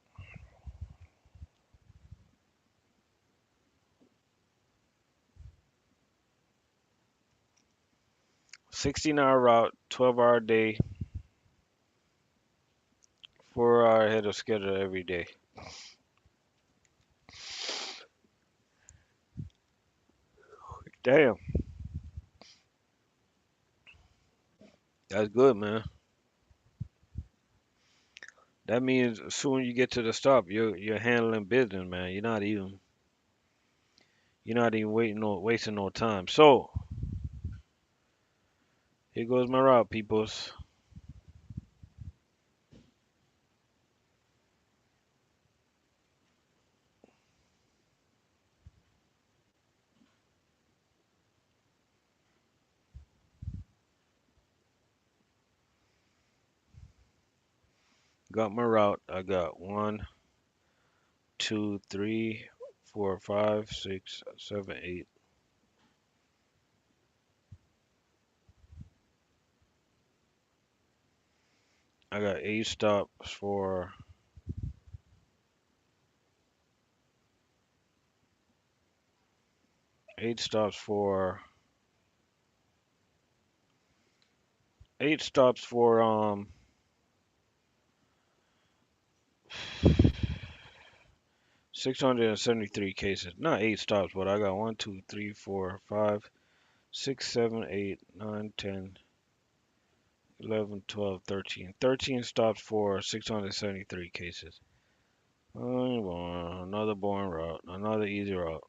A: 16-hour route, 12-hour day, 4 hour ahead of schedule every day. Damn, that's good, man. That means as soon as you get to the stop, you're handling business, man. You're not even wasting no time. So here goes my route, peoples. Got my route. I got 1, 2, 3, 4, 5, 6, 7, 8. I got 8 stops for 673 cases. Not 8 stops, but I got 1, 2, 3, 4, 5, 6, 7, 8, 9, 10, 11, 12, 13. 13 stops for 673 cases. Another boring route. Another easy route.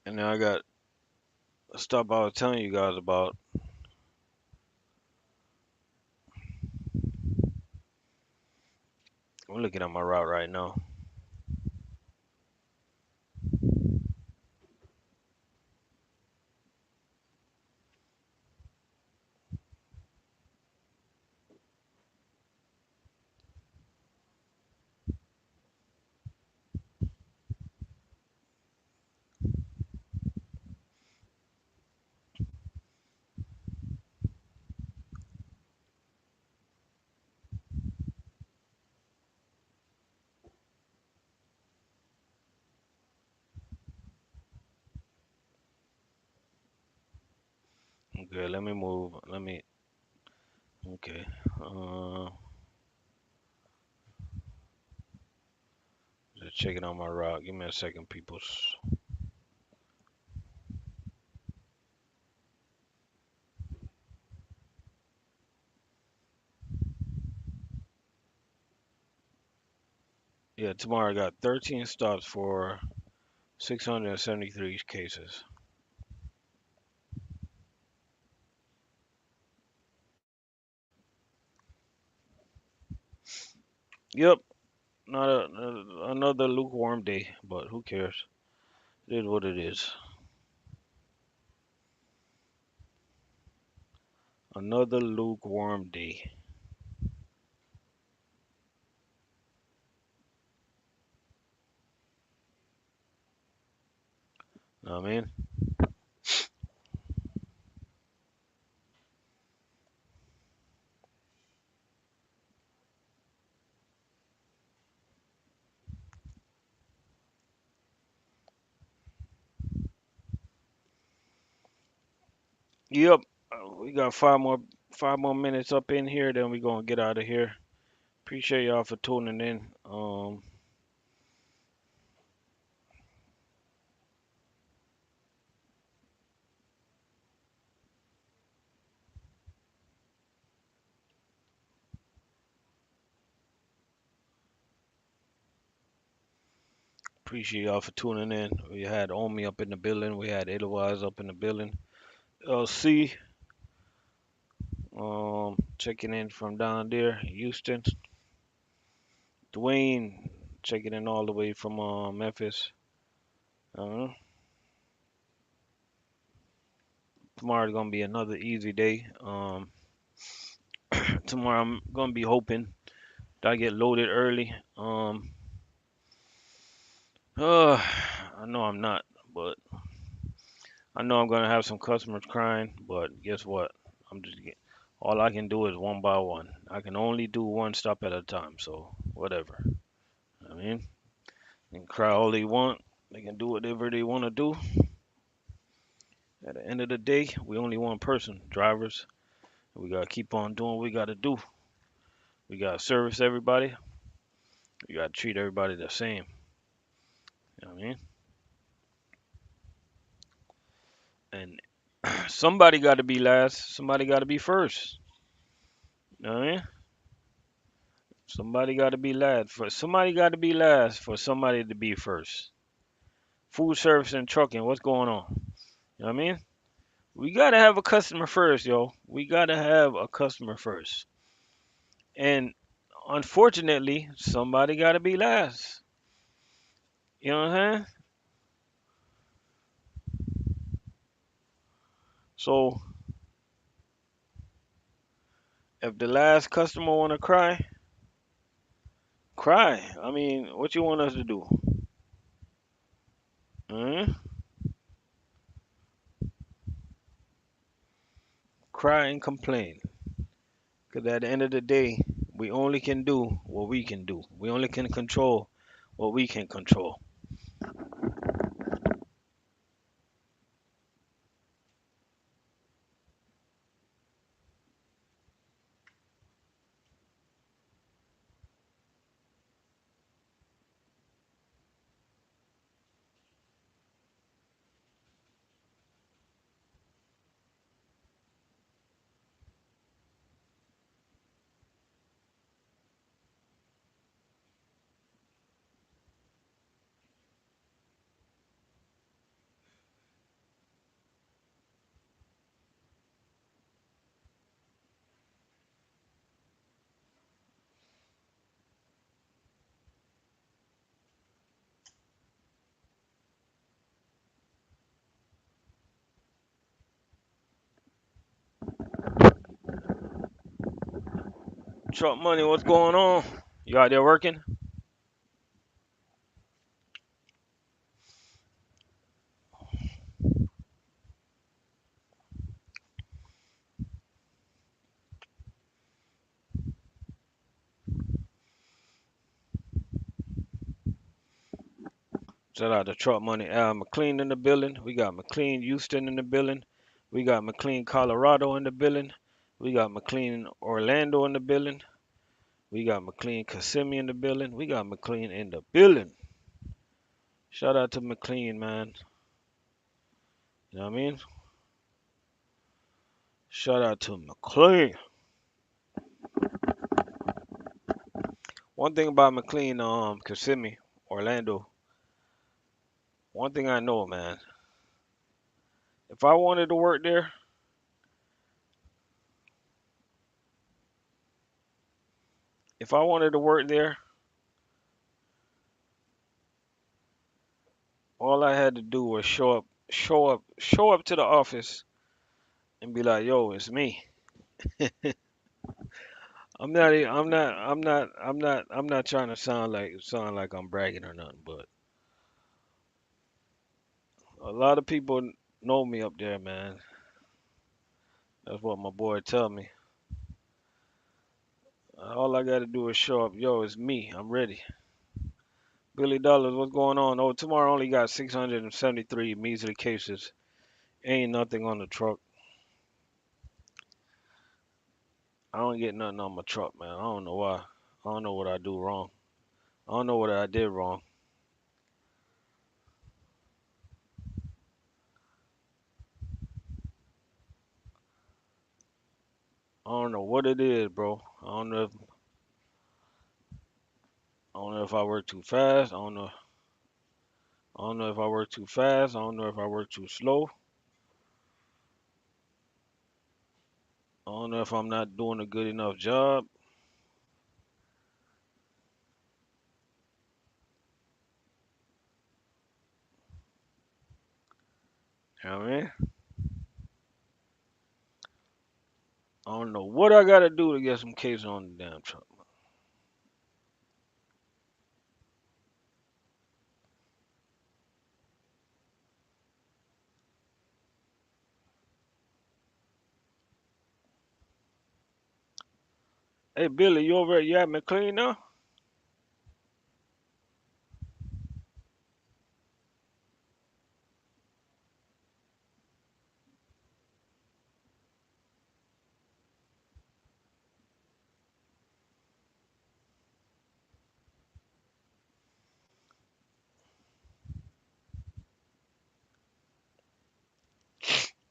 A: And then I got a stop I was telling you guys about. I'm looking at my route right now. Okay, let me move. Let me. Okay. Uh, just checking on my route. Give me a second, peoples. Yeah, tomorrow I got 13 stops for 673 cases. Yep, not another lukewarm day, but who cares? It is what it is. Another lukewarm day. Know what I mean? Yep. We got five more minutes up in here, then we gonna get out of here. Appreciate y'all for tuning in. Appreciate y'all for tuning in. We had Omi up in the building. We had Edelweiss up in the building. LC, checking in from down there, Houston. Dwayne, checking in all the way from Memphis. Uh, Tomorrow's gonna be another easy day. Tomorrow I'm gonna be hoping that I get loaded early. I know I'm not, but I know I'm gonna have some customers crying. But guess what? All I can do is one by one. I can only do one stop at a time. So whatever. I mean, they can cry all they want. They can do whatever they want to do. At the end of the day, we only one person, drivers. We gotta keep on doing what we gotta do. We gotta service everybody. We gotta treat everybody the same. You know what I mean? And somebody gotta be last. Somebody gotta be first. You know what I mean? Somebody gotta be last. For somebody gotta be last for somebody to be first. Food service and trucking, what's going on? You know what I mean? We gotta have a customer first, yo. We gotta have a customer first. And unfortunately, somebody gotta be last. You know what I'm saying? So if the last customer wanna cry, cry. I mean, what you want us to do? Hmm? Cry and complain. Because at the end of the day, we only can do what we can do. We only can control what we can control. Truck money, what's going on? You out there working? Shout out to Truck Money. Al McLean in the building. We got McLean Houston in the building. We got McLean, Colorado in the building. We got McLean, Orlando in the building. We got McLean, Kissimmee in the building. We got McLean in the building. Shout out to McLean, man. You know what I mean? Shout out to McLean. One thing about McLean, Kissimmee, Orlando. One thing I know, man. If I wanted to work there, if I wanted to work there, all I had to do was show up to the office and be like, "Yo, it's me." I'm not trying to sound like I'm bragging or nothing, but a lot of people know me up there, man. That's what my boy tell me. All I gotta do is show up. Yo, it's me. I'm ready. Billy Dollars, what's going on? Oh, tomorrow only got 673 measly cases. Ain't nothing on the truck. I don't get nothing on my truck, man. I don't know why. I don't know what I do wrong. I don't know what I did wrong. I don't know what it is, bro. I don't know if I work too fast. I don't know if I work too fast. I don't know if I work too slow. I don't know if I'm not doing a good enough job. You know what I mean? I don't know what I gotta do to get some cases on the damn truck. Hey Billy, you at McLean now?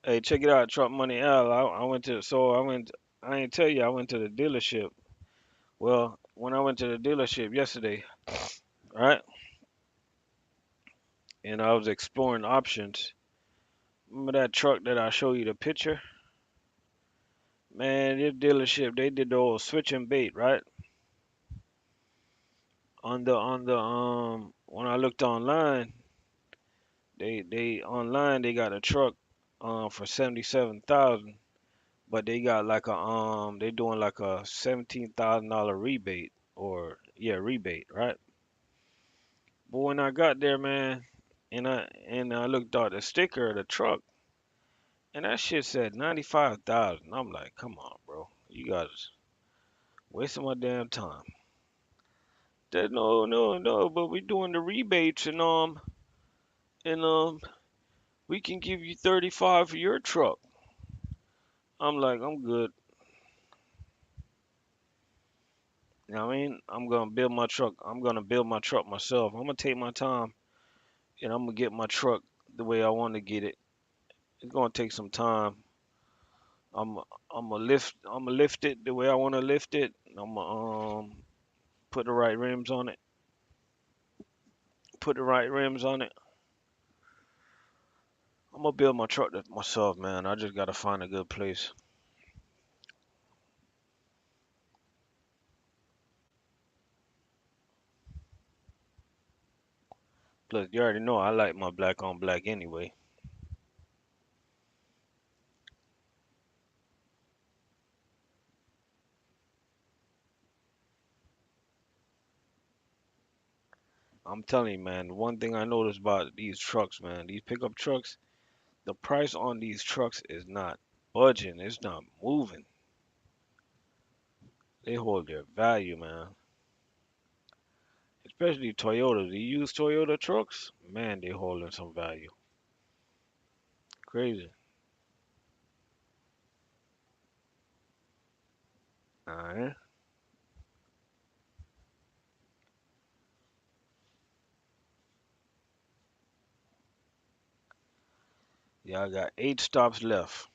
A: Hey, check it out, Truck Money L. I went to so I went I ain't tell you I went to the dealership. Well, when I went to the dealership yesterday, right? And I was exploring options. Remember that truck that I showed you the picture? Man, this dealership they did the old switch and bait, right? On the when I looked online, they online they got a truck for 77,000, but they got like a they doing like a $17,000 rebate or yeah, rebate, right? But when I got there, man, and I looked at the sticker of the truck, and that shit said 95,000. I'm like, come on, bro, you guys wasting my damn time. That no, but we doing the rebates and we can give you 35 for your truck. I'm like, I'm good. You know what I mean? I'm gonna build my truck. I'm gonna build my truck myself. I'm gonna take my time and I'm gonna get my truck the way I want to get it. It's gonna take some time. I'm I'm gonna lift it the way I want to lift it. I'm gonna put the right rims on it. Put the right rims on it. I'm gonna build my truck myself, man. I just gotta find a good place. Plus, you already know I like my black on black anyway. I'm telling you, man. One thing I noticed about these trucks, man, these pickup trucks, the price on these trucks is not budging. It's not moving. They hold their value, man. Especially Toyota. The used Toyota trucks, man, they holding some value. Crazy. Alright. Yeah, I got 8 stops left.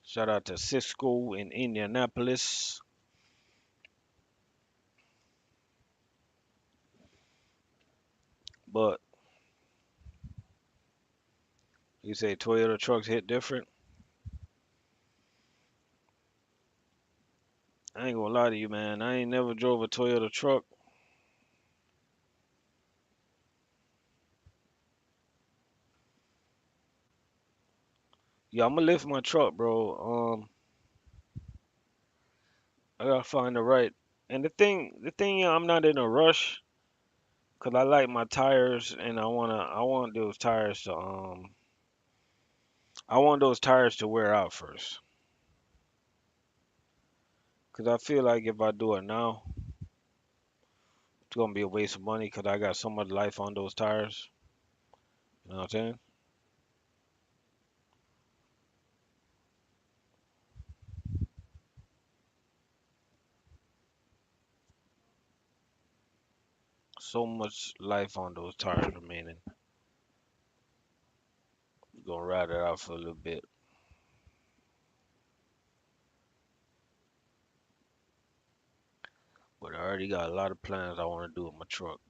A: Shout out to Cisco in Indianapolis. But you say Toyota trucks hit different? I ain't gonna lie to you, man. I ain't never drove a Toyota truck. Yeah, I'm gonna lift my truck, bro. I gotta find the right. And the thing, yeah, I'm not in a rush, 'cause I like my tires, and I want those tires to, I want those tires to wear out first. 'Cause I feel like if I do it now, it's gonna be a waste of money, 'cause I got so much life on those tires. You know what I'm saying? So much life on those tires remaining. Gonna ride it out for a little bit. But I already got a lot of plans I want to do with my truck.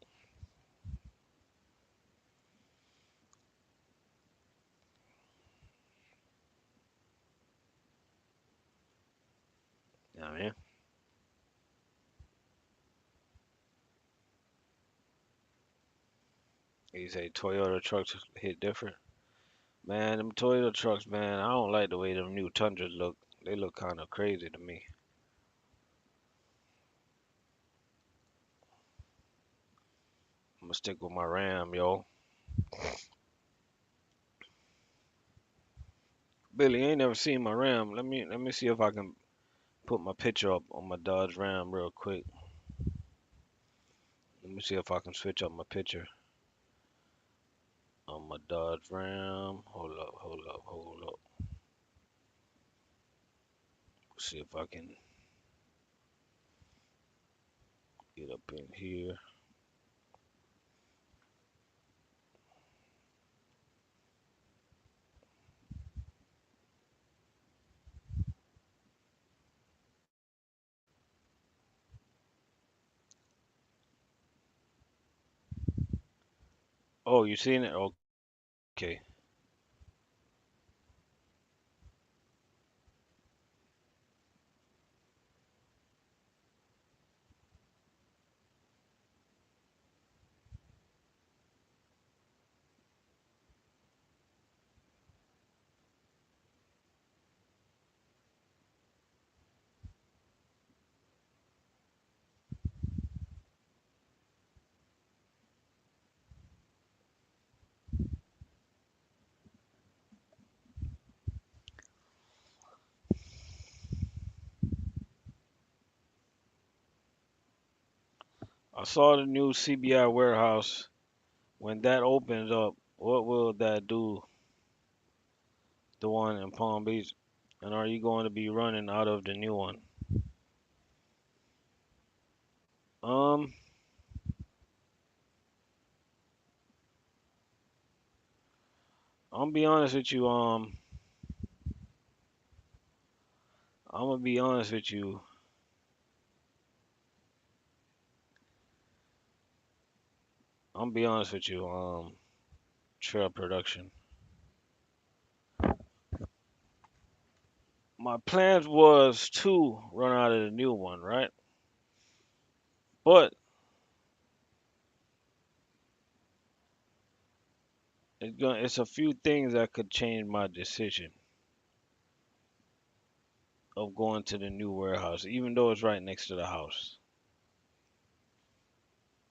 A: You know what I mean? You say Toyota trucks hit different. Man, them Toyota trucks, man, I don't like the way them new Tundras look. They look kind of crazy to me. I'm gonna stick with my Ram, yo. Billy, you ain't never seen my Ram. Let me see if I can put my picture up on my Dodge Ram real quick. Let me see if I can switch up my picture on my Dodge Ram. Hold up, hold up, hold up. See if I can get up in here. Oh, you seen it? Okay. I saw the new CBI warehouse. When that opens up, what will that do? The one in Palm Beach? And are you going to be running out of the new one? Um, I'm gonna be honest with you. I'm gonna be honest with you. I'm gonna be honest with you. Trail production. My plans was to run out of the new one, right? But it's a few things that could change my decision of going to the new warehouse, even though it's right next to the house.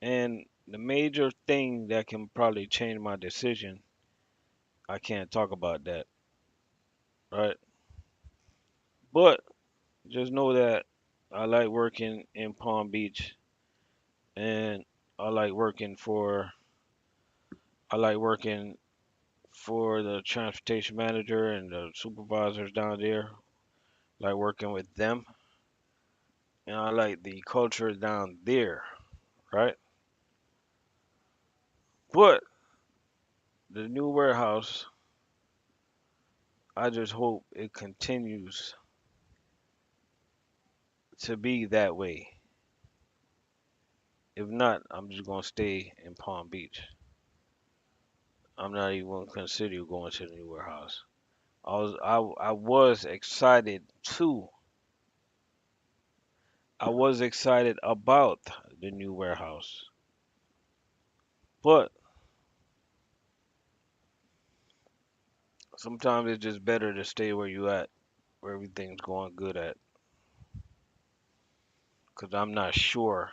A: And the major thing that can probably change my decision, I can't talk about that, right? But just know that I like working in Palm Beach, and I like working for I like working for the transportation manager and the supervisors down there. Like working with them, and I like the culture down there, right? But the new warehouse, I just hope it continues to be that way. If not, I'm just gonna stay in Palm Beach. I'm not even gonna consider going to the new warehouse. I was excited too. I was excited about the new warehouse, but sometimes it's just better to stay where you at, where everything's going good at, because I'm not sure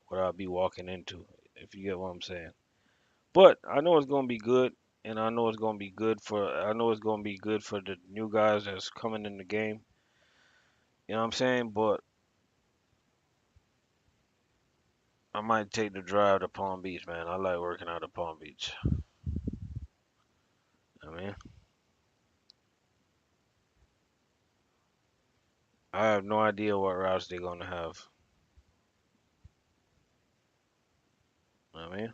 A: what I'll be walking into, if you get what I'm saying. But I know it's gonna be good, and I know it's gonna be good for the new guys that's coming in the game. You know what I'm saying? But I might take the drive to Palm Beach, man. I like working out of Palm Beach. I mean, I have no idea what routes they're gonna have. I mean,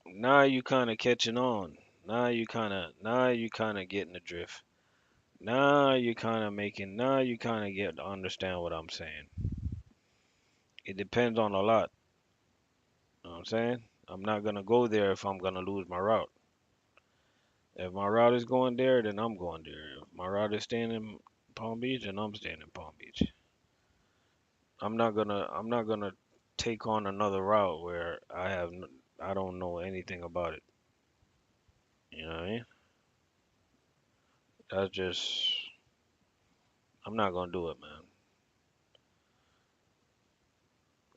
A: now you kind of catching on. Now you kind of getting the drift. Now you kind of get to understand what I'm saying. It depends on a lot. You know what I'm saying? I'm not gonna go there if I'm gonna lose my route. If my route is going there, then I'm going there. If my route is staying in Palm Beach, then I'm staying in Palm Beach. I'm not gonna take on another route where I don't know anything about it. You know what I mean? That's just I'm not gonna do it, man.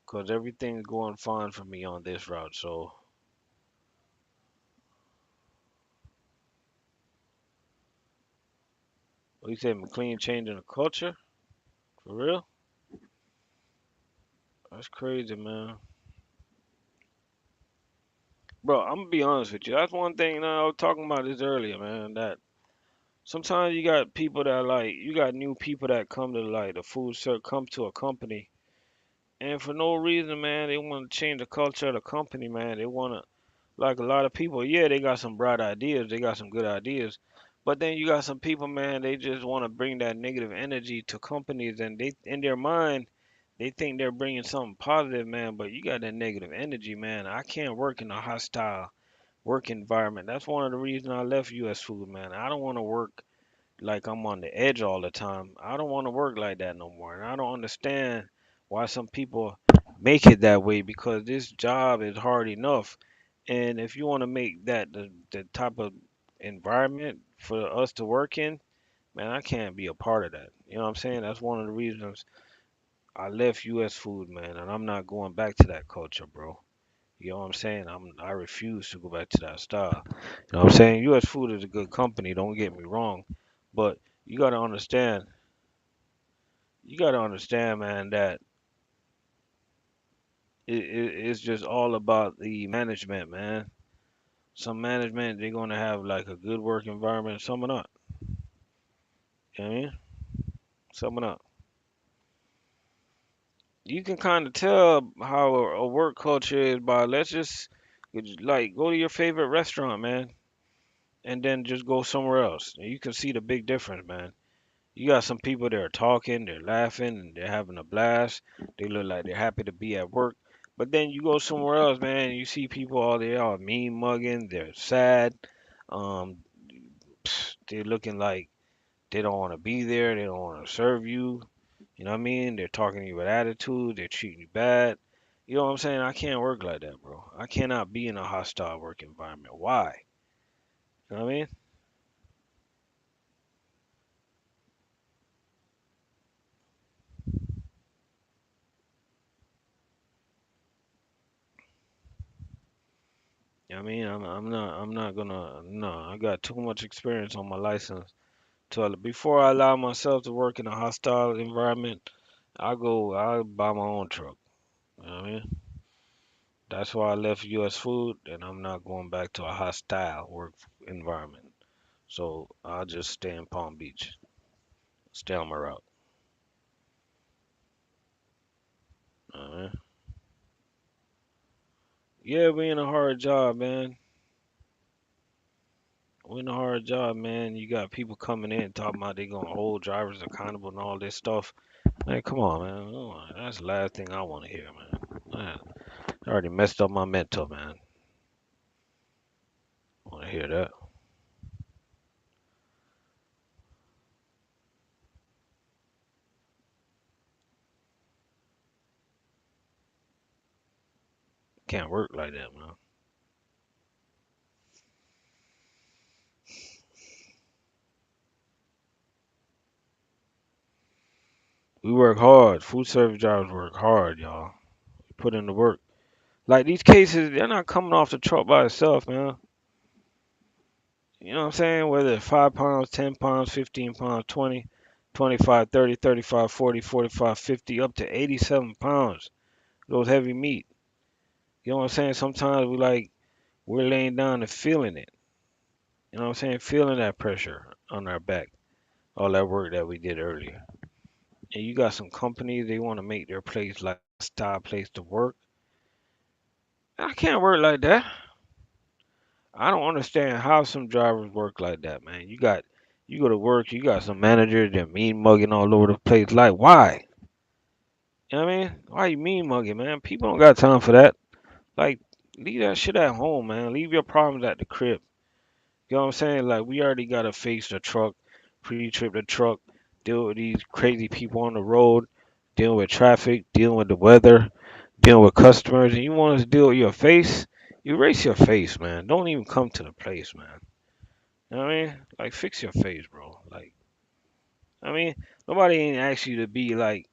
A: Cause everything's going fine for me on this route. So what you say, McLean changing the culture? For real? That's crazy, man. Bro, I'm gonna be honest with you. That's one thing I was talking about this earlier, man. That sometimes you got people that like you got new people that come to like the food service come to a company and for no reason, man, they want to change the culture of the company, man. They want to like a lot of people, yeah, they got some bright ideas, they got some good ideas, but then you got some people, man, they just want to bring that negative energy to companies, and they in their mind they think they're bringing something positive, man, but you got that negative energy, man. I can't work in a hostile work environment. That's one of the reasons I left US Food, man. I don't want to work like I'm on the edge all the time. I don't want to work like that no more. And I don't understand why some people make it that way, because this job is hard enough. And if you want to make that the type of environment for us to work in, man, I can't be a part of that. You know what I'm saying? That's one of the reasons I left US Food, man, and I'm not going back to that culture, bro. You know what I'm saying? I refuse to go back to that style. You know what I'm saying? US Food is a good company, don't get me wrong, but you got to understand, man, that it's just all about the management, man. Some management they're gonna have like a good work environment, some are not. You know what I mean? Some are not. You can kind of tell how a work culture is by let's just like go to your favorite restaurant, man, and then just go somewhere else. And you can see the big difference, man. You got some people that are talking, they're laughing, and they're having a blast. They look like they're happy to be at work. But then you go somewhere else, man, and you see people all mean mugging, they're sad. Um, they're looking like they don't want to be there, they don't want to serve you. You know what I mean? They're talking to you with attitude, they're treating you bad. You know what I'm saying? I can't work like that, bro. I cannot be in a hostile work environment. Why? You know what I mean? You know what I mean? I'm not gonna no, I got too much experience on my license before I allow myself to work in a hostile environment. I buy my own truck. You know what I mean? That's why I left US Food, and I'm not going back to a hostile work environment. So I'll just stay in Palm Beach, stay on my route. Uh, yeah, we in a hard job, man. We in a hard job, man. You got people coming in talking about they gonna hold drivers accountable and all this stuff. Man, come on, man. Come on. That's the last thing I want to hear, man. I already messed up my mental, man. Want to hear that? Can't work like that, man. We work hard. Food service drivers work hard, y'all. Put in the work. Like these cases, they're not coming off the truck by itself, man. You know what I'm saying? Whether it's 5 pounds, 10 pounds, 15 pounds, 20, 25, 30, 35, 40, 45, 50, up to 87 pounds. Those heavy meat. You know what I'm saying? Sometimes we're laying down and feeling it. You know what I'm saying? Feeling that pressure on our back. All that work that we did earlier. And you got some companies, they want to make their place like a style place to work. I can't work like that. I don't understand how some drivers work like that, man. You go to work, you got some managers that mean mugging all over the place. Like, why? You know what I mean? Why you mean mugging, man? People don't got time for that. Like, leave that shit at home, man. Leave your problems at the crib. You know what I'm saying? Like, we already gotta face the truck, pre-trip the truck, deal with these crazy people on the road, dealing with traffic, dealing with the weather, dealing with customers, and you want us to deal with your face? You erase your face, man. Don't even come to the place, man. You know what I mean? Like, fix your face, bro. Like, I mean, nobody ain't asked you to be like,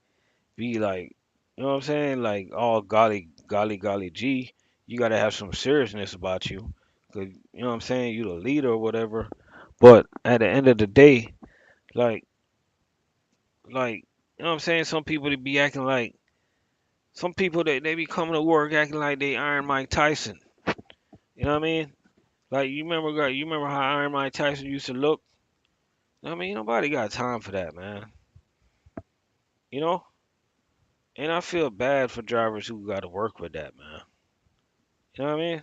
A: you know what I'm saying? Like, all golly G. You gotta have some seriousness about you. Cause, you know what I'm saying? You the leader or whatever. But at the end of the day, like, you know what I'm saying? Some people they be acting like, some people they be coming to work acting like they Iron Mike Tyson. You know what I mean? Like, you remember how Iron Mike Tyson used to look? I mean, nobody got time for that, man. You know? And I feel bad for drivers who got to work with that, man. You know what I mean?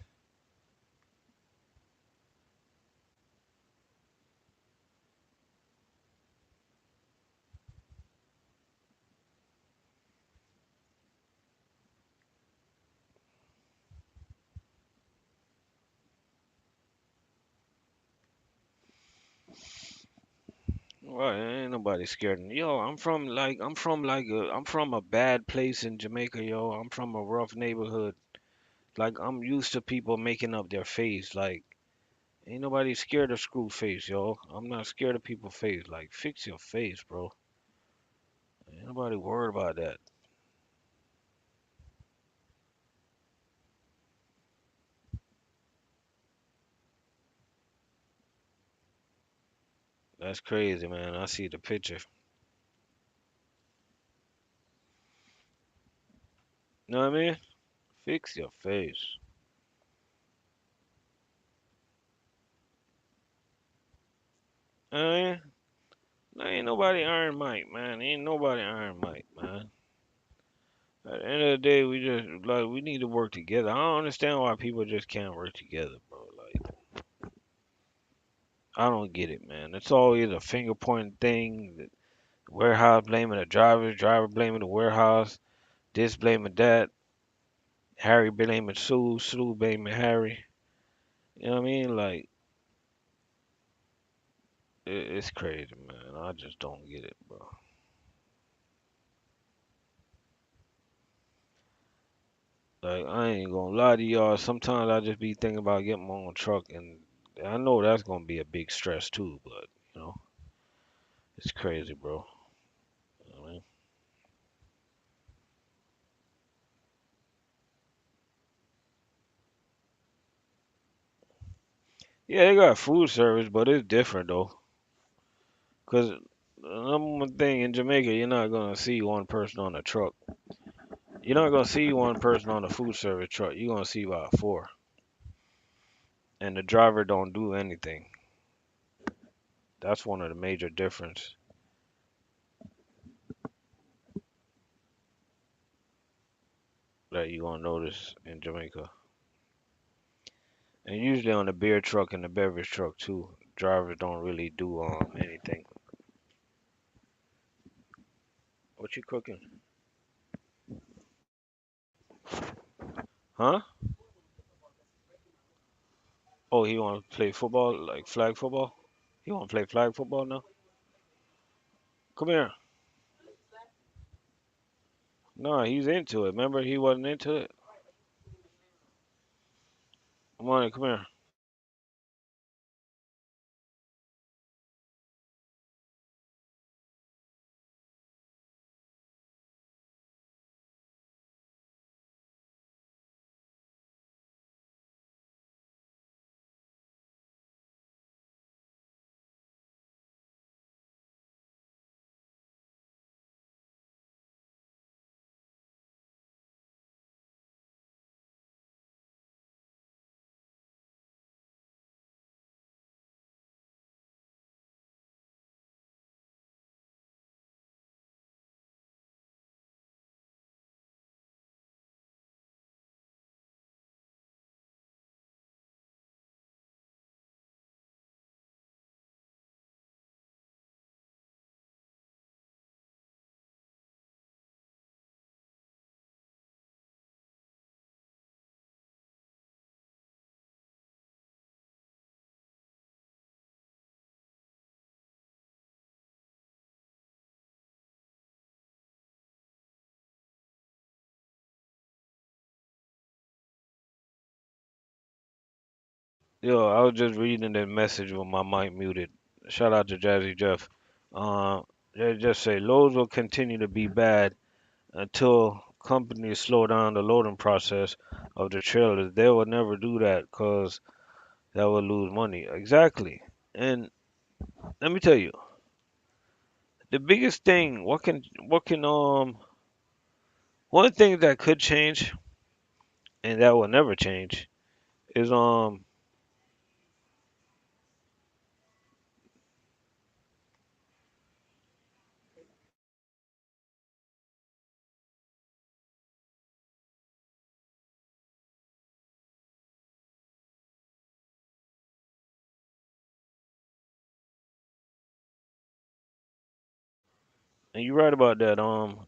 A: Well, ain't nobody scared. Yo, I'm from a bad place in Jamaica, yo. I'm from a rough neighborhood. Like, I'm used to people making up their face. Like, ain't nobody scared of screw face, yo. I'm not scared of people face. Like, fix your face, bro. Ain't nobody worried about that. That's crazy, man. I see the picture. Know what I mean? Fix your face. I mean, ain't nobody Iron Mike, man. Ain't nobody Iron Mike, man. At the end of the day, we just like we need to work together. I don't understand why people just can't work together, bro. Like, I don't get it, man. It's always a finger pointing thing. The warehouse blaming the driver blaming the warehouse, this blaming that, Harry blaming Sue, Sue blaming Harry. You know what I mean? Like, it's crazy, man. I just don't get it, bro. Like, I ain't gonna lie to y'all. Sometimes I just be thinking about getting my own truck, and I know that's gonna be a big stress too. But you know, it's crazy, bro. You know what I mean? Yeah, they got food service, but it's different though. Cause the number one thing in Jamaica, you're not gonna see one person on a truck. You're not gonna see one person on a food service truck. You're gonna see about four, and the driver don't do anything. That's one of the major difference that you gonna notice in Jamaica. And usually on the beer truck and the beverage truck too, drivers don't really do anything. What you cooking? Huh? Oh, he want to play football, like flag football? He want to play flag football now? Come here. No, he's into it. Remember, he wasn't into it. Come on, come here. Yo, I was just reading the message with my mic muted. Shout out to Jazzy Jeff. They just say loads will continue to be bad until companies slow down the loading process of the trailers. They will never do that because that will lose money. Exactly. And let me tell you, the biggest thing, one thing that could change and that will never change is and you're right about that.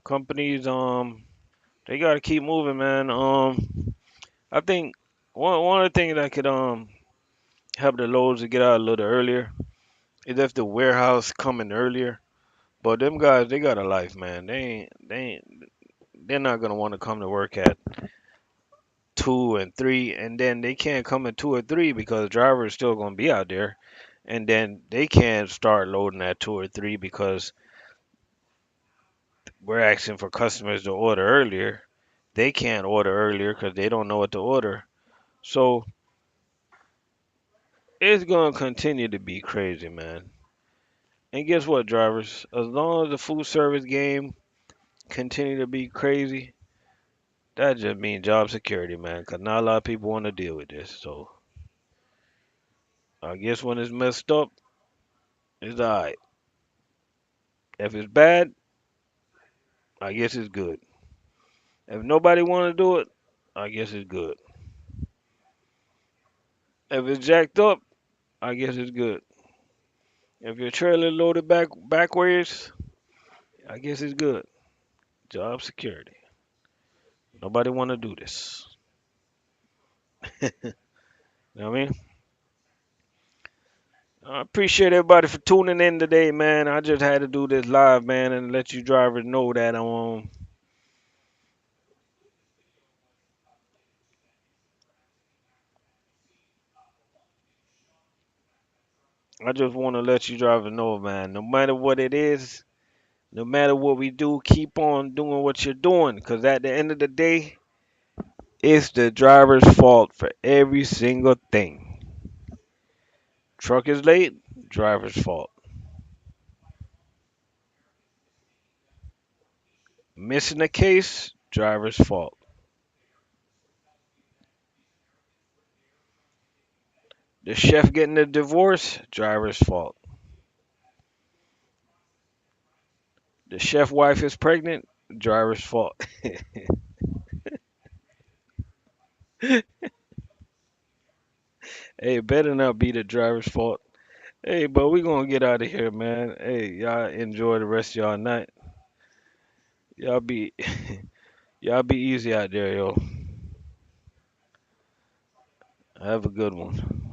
A: Companies they gotta keep moving, man. I think one of the things that could help the loads to get out a little earlier is if the warehouse coming earlier. But them guys, they got a life, man. They're not gonna want to come to work at 2 and 3, and then they can't come at 2 or 3 because drivers still gonna be out there, and then they can't start loading at 2 or 3 because we're asking for customers to order earlier. They can't order earlier because they don't know what to order. So it's gonna continue to be crazy, man. And guess what, drivers? As long as the food service game continue to be crazy, that just means job security, man. Cause not a lot of people want to deal with this. So I guess when it's messed up, it's alright. If it's bad, I guess it's good. If nobody want to do it, I guess it's good. If it's jacked up, I guess it's good. If your trailer loaded backwards, I guess it's good. Job security. Nobody want to do this. You know what I mean? I appreciate everybody for tuning in today, man. I just had to do this live, man, and let you drivers know that I just want to let you drivers know, man. No matter what it is, no matter what we do, keep on doing what you're doing, because at the end of the day, it's the driver's fault for every single thing. Truck is late, driver's fault. Missing a case, driver's fault. The chef getting a divorce, driver's fault. The chef wife is pregnant, driver's fault. Hey, it better not be the driver's fault. Hey, but we gonna get out of here, man. Hey, y'all enjoy the rest of y'all night. Y'all be y'all be easy out there, yo. Have a good one.